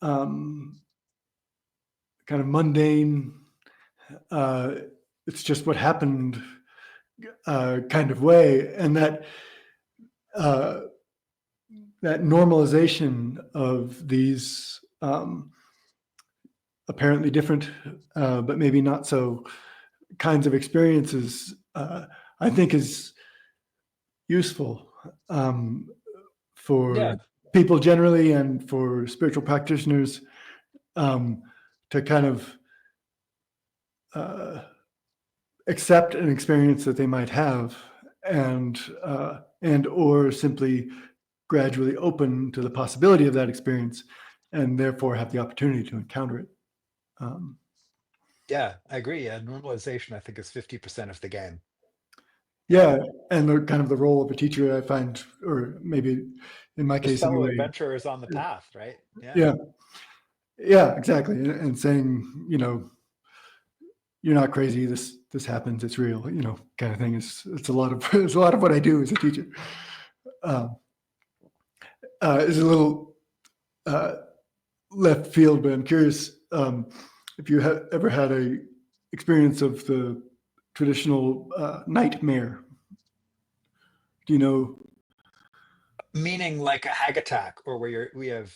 um, kind of mundane, uh, it's just what happened kind of way, and uh, that normalization of these apparently different, but maybe not so kinds of experiences, I think is useful for Yeah, people generally and for spiritual practitioners um, to kind of uh, accept an experience that they might have and or simply gradually open to the possibility of that experience and therefore have the opportunity to encounter it. Um, yeah, I agree. Yeah, normalization, I think, is 50% of the game. Yeah, yeah, and the kind of the role of a teacher, I find, or maybe in my just case fellow anyway, adventurers on the path, right? Yeah, yeah, Yeah, exactly. And saying, you're not crazy. This happens. It's real. Kind of thing. It's a lot of it's a lot of what I do as a teacher. Um, is a little uh, left field, but I'm curious if you have ever had a experience of the traditional nightmare. Do you know? Meaning like a hag attack, or where we have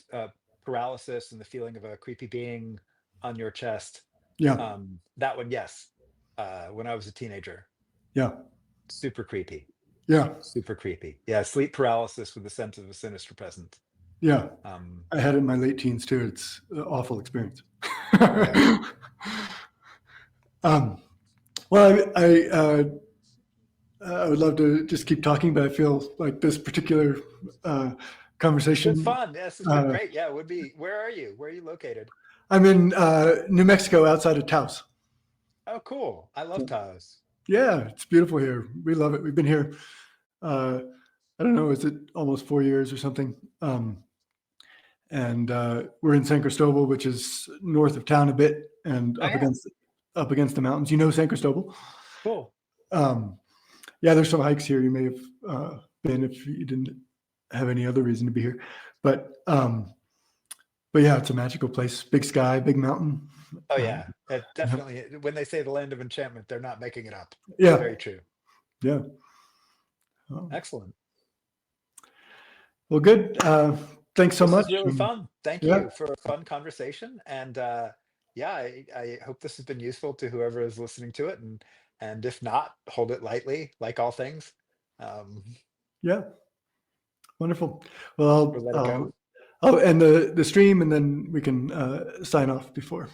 paralysis and the feeling of a creepy being on your chest. Yeah, That one, yes. When I was a teenager, yeah, super creepy, yeah, super creepy. Yeah, sleep paralysis with a sense of a sinister presence. yeah. Um, I had it in my late teens too. It's an awful experience. yeah. um, well, I would love to just keep talking, but I feel like this particular uh, It's been conversation. fun. Yes, it's been Uh, great. Yeah, it would be. Where are you? Where are you located? I'm in New Mexico, outside of Taos. Oh, cool. I love Taos. Yeah, it's beautiful here. We love it. We've been here. Uh, I don't know, is it almost 4 years or something? And we're in San Cristobal, which is north of town a bit, and Oh yeah, up against the mountains. You know San Cristobal? cool. Um, yeah, there's some hikes here. You may have been if you didn't have any other reason to be here, but yeah, it's a magical place. Big sky, big mountain. Oh Um, yeah, it definitely. When they say the land of enchantment, they're not making it up. It's yeah, very true. yeah. Um, Excellent. well, good. Thanks so This much. is really fun. Thank Yeah, you for a fun conversation. And yeah, I hope this has been useful to whoever is listening to it. And if not, hold it lightly, like all things, um, yeah, wonderful. or Well, let it go. I'll end the stream and then we can sign off before.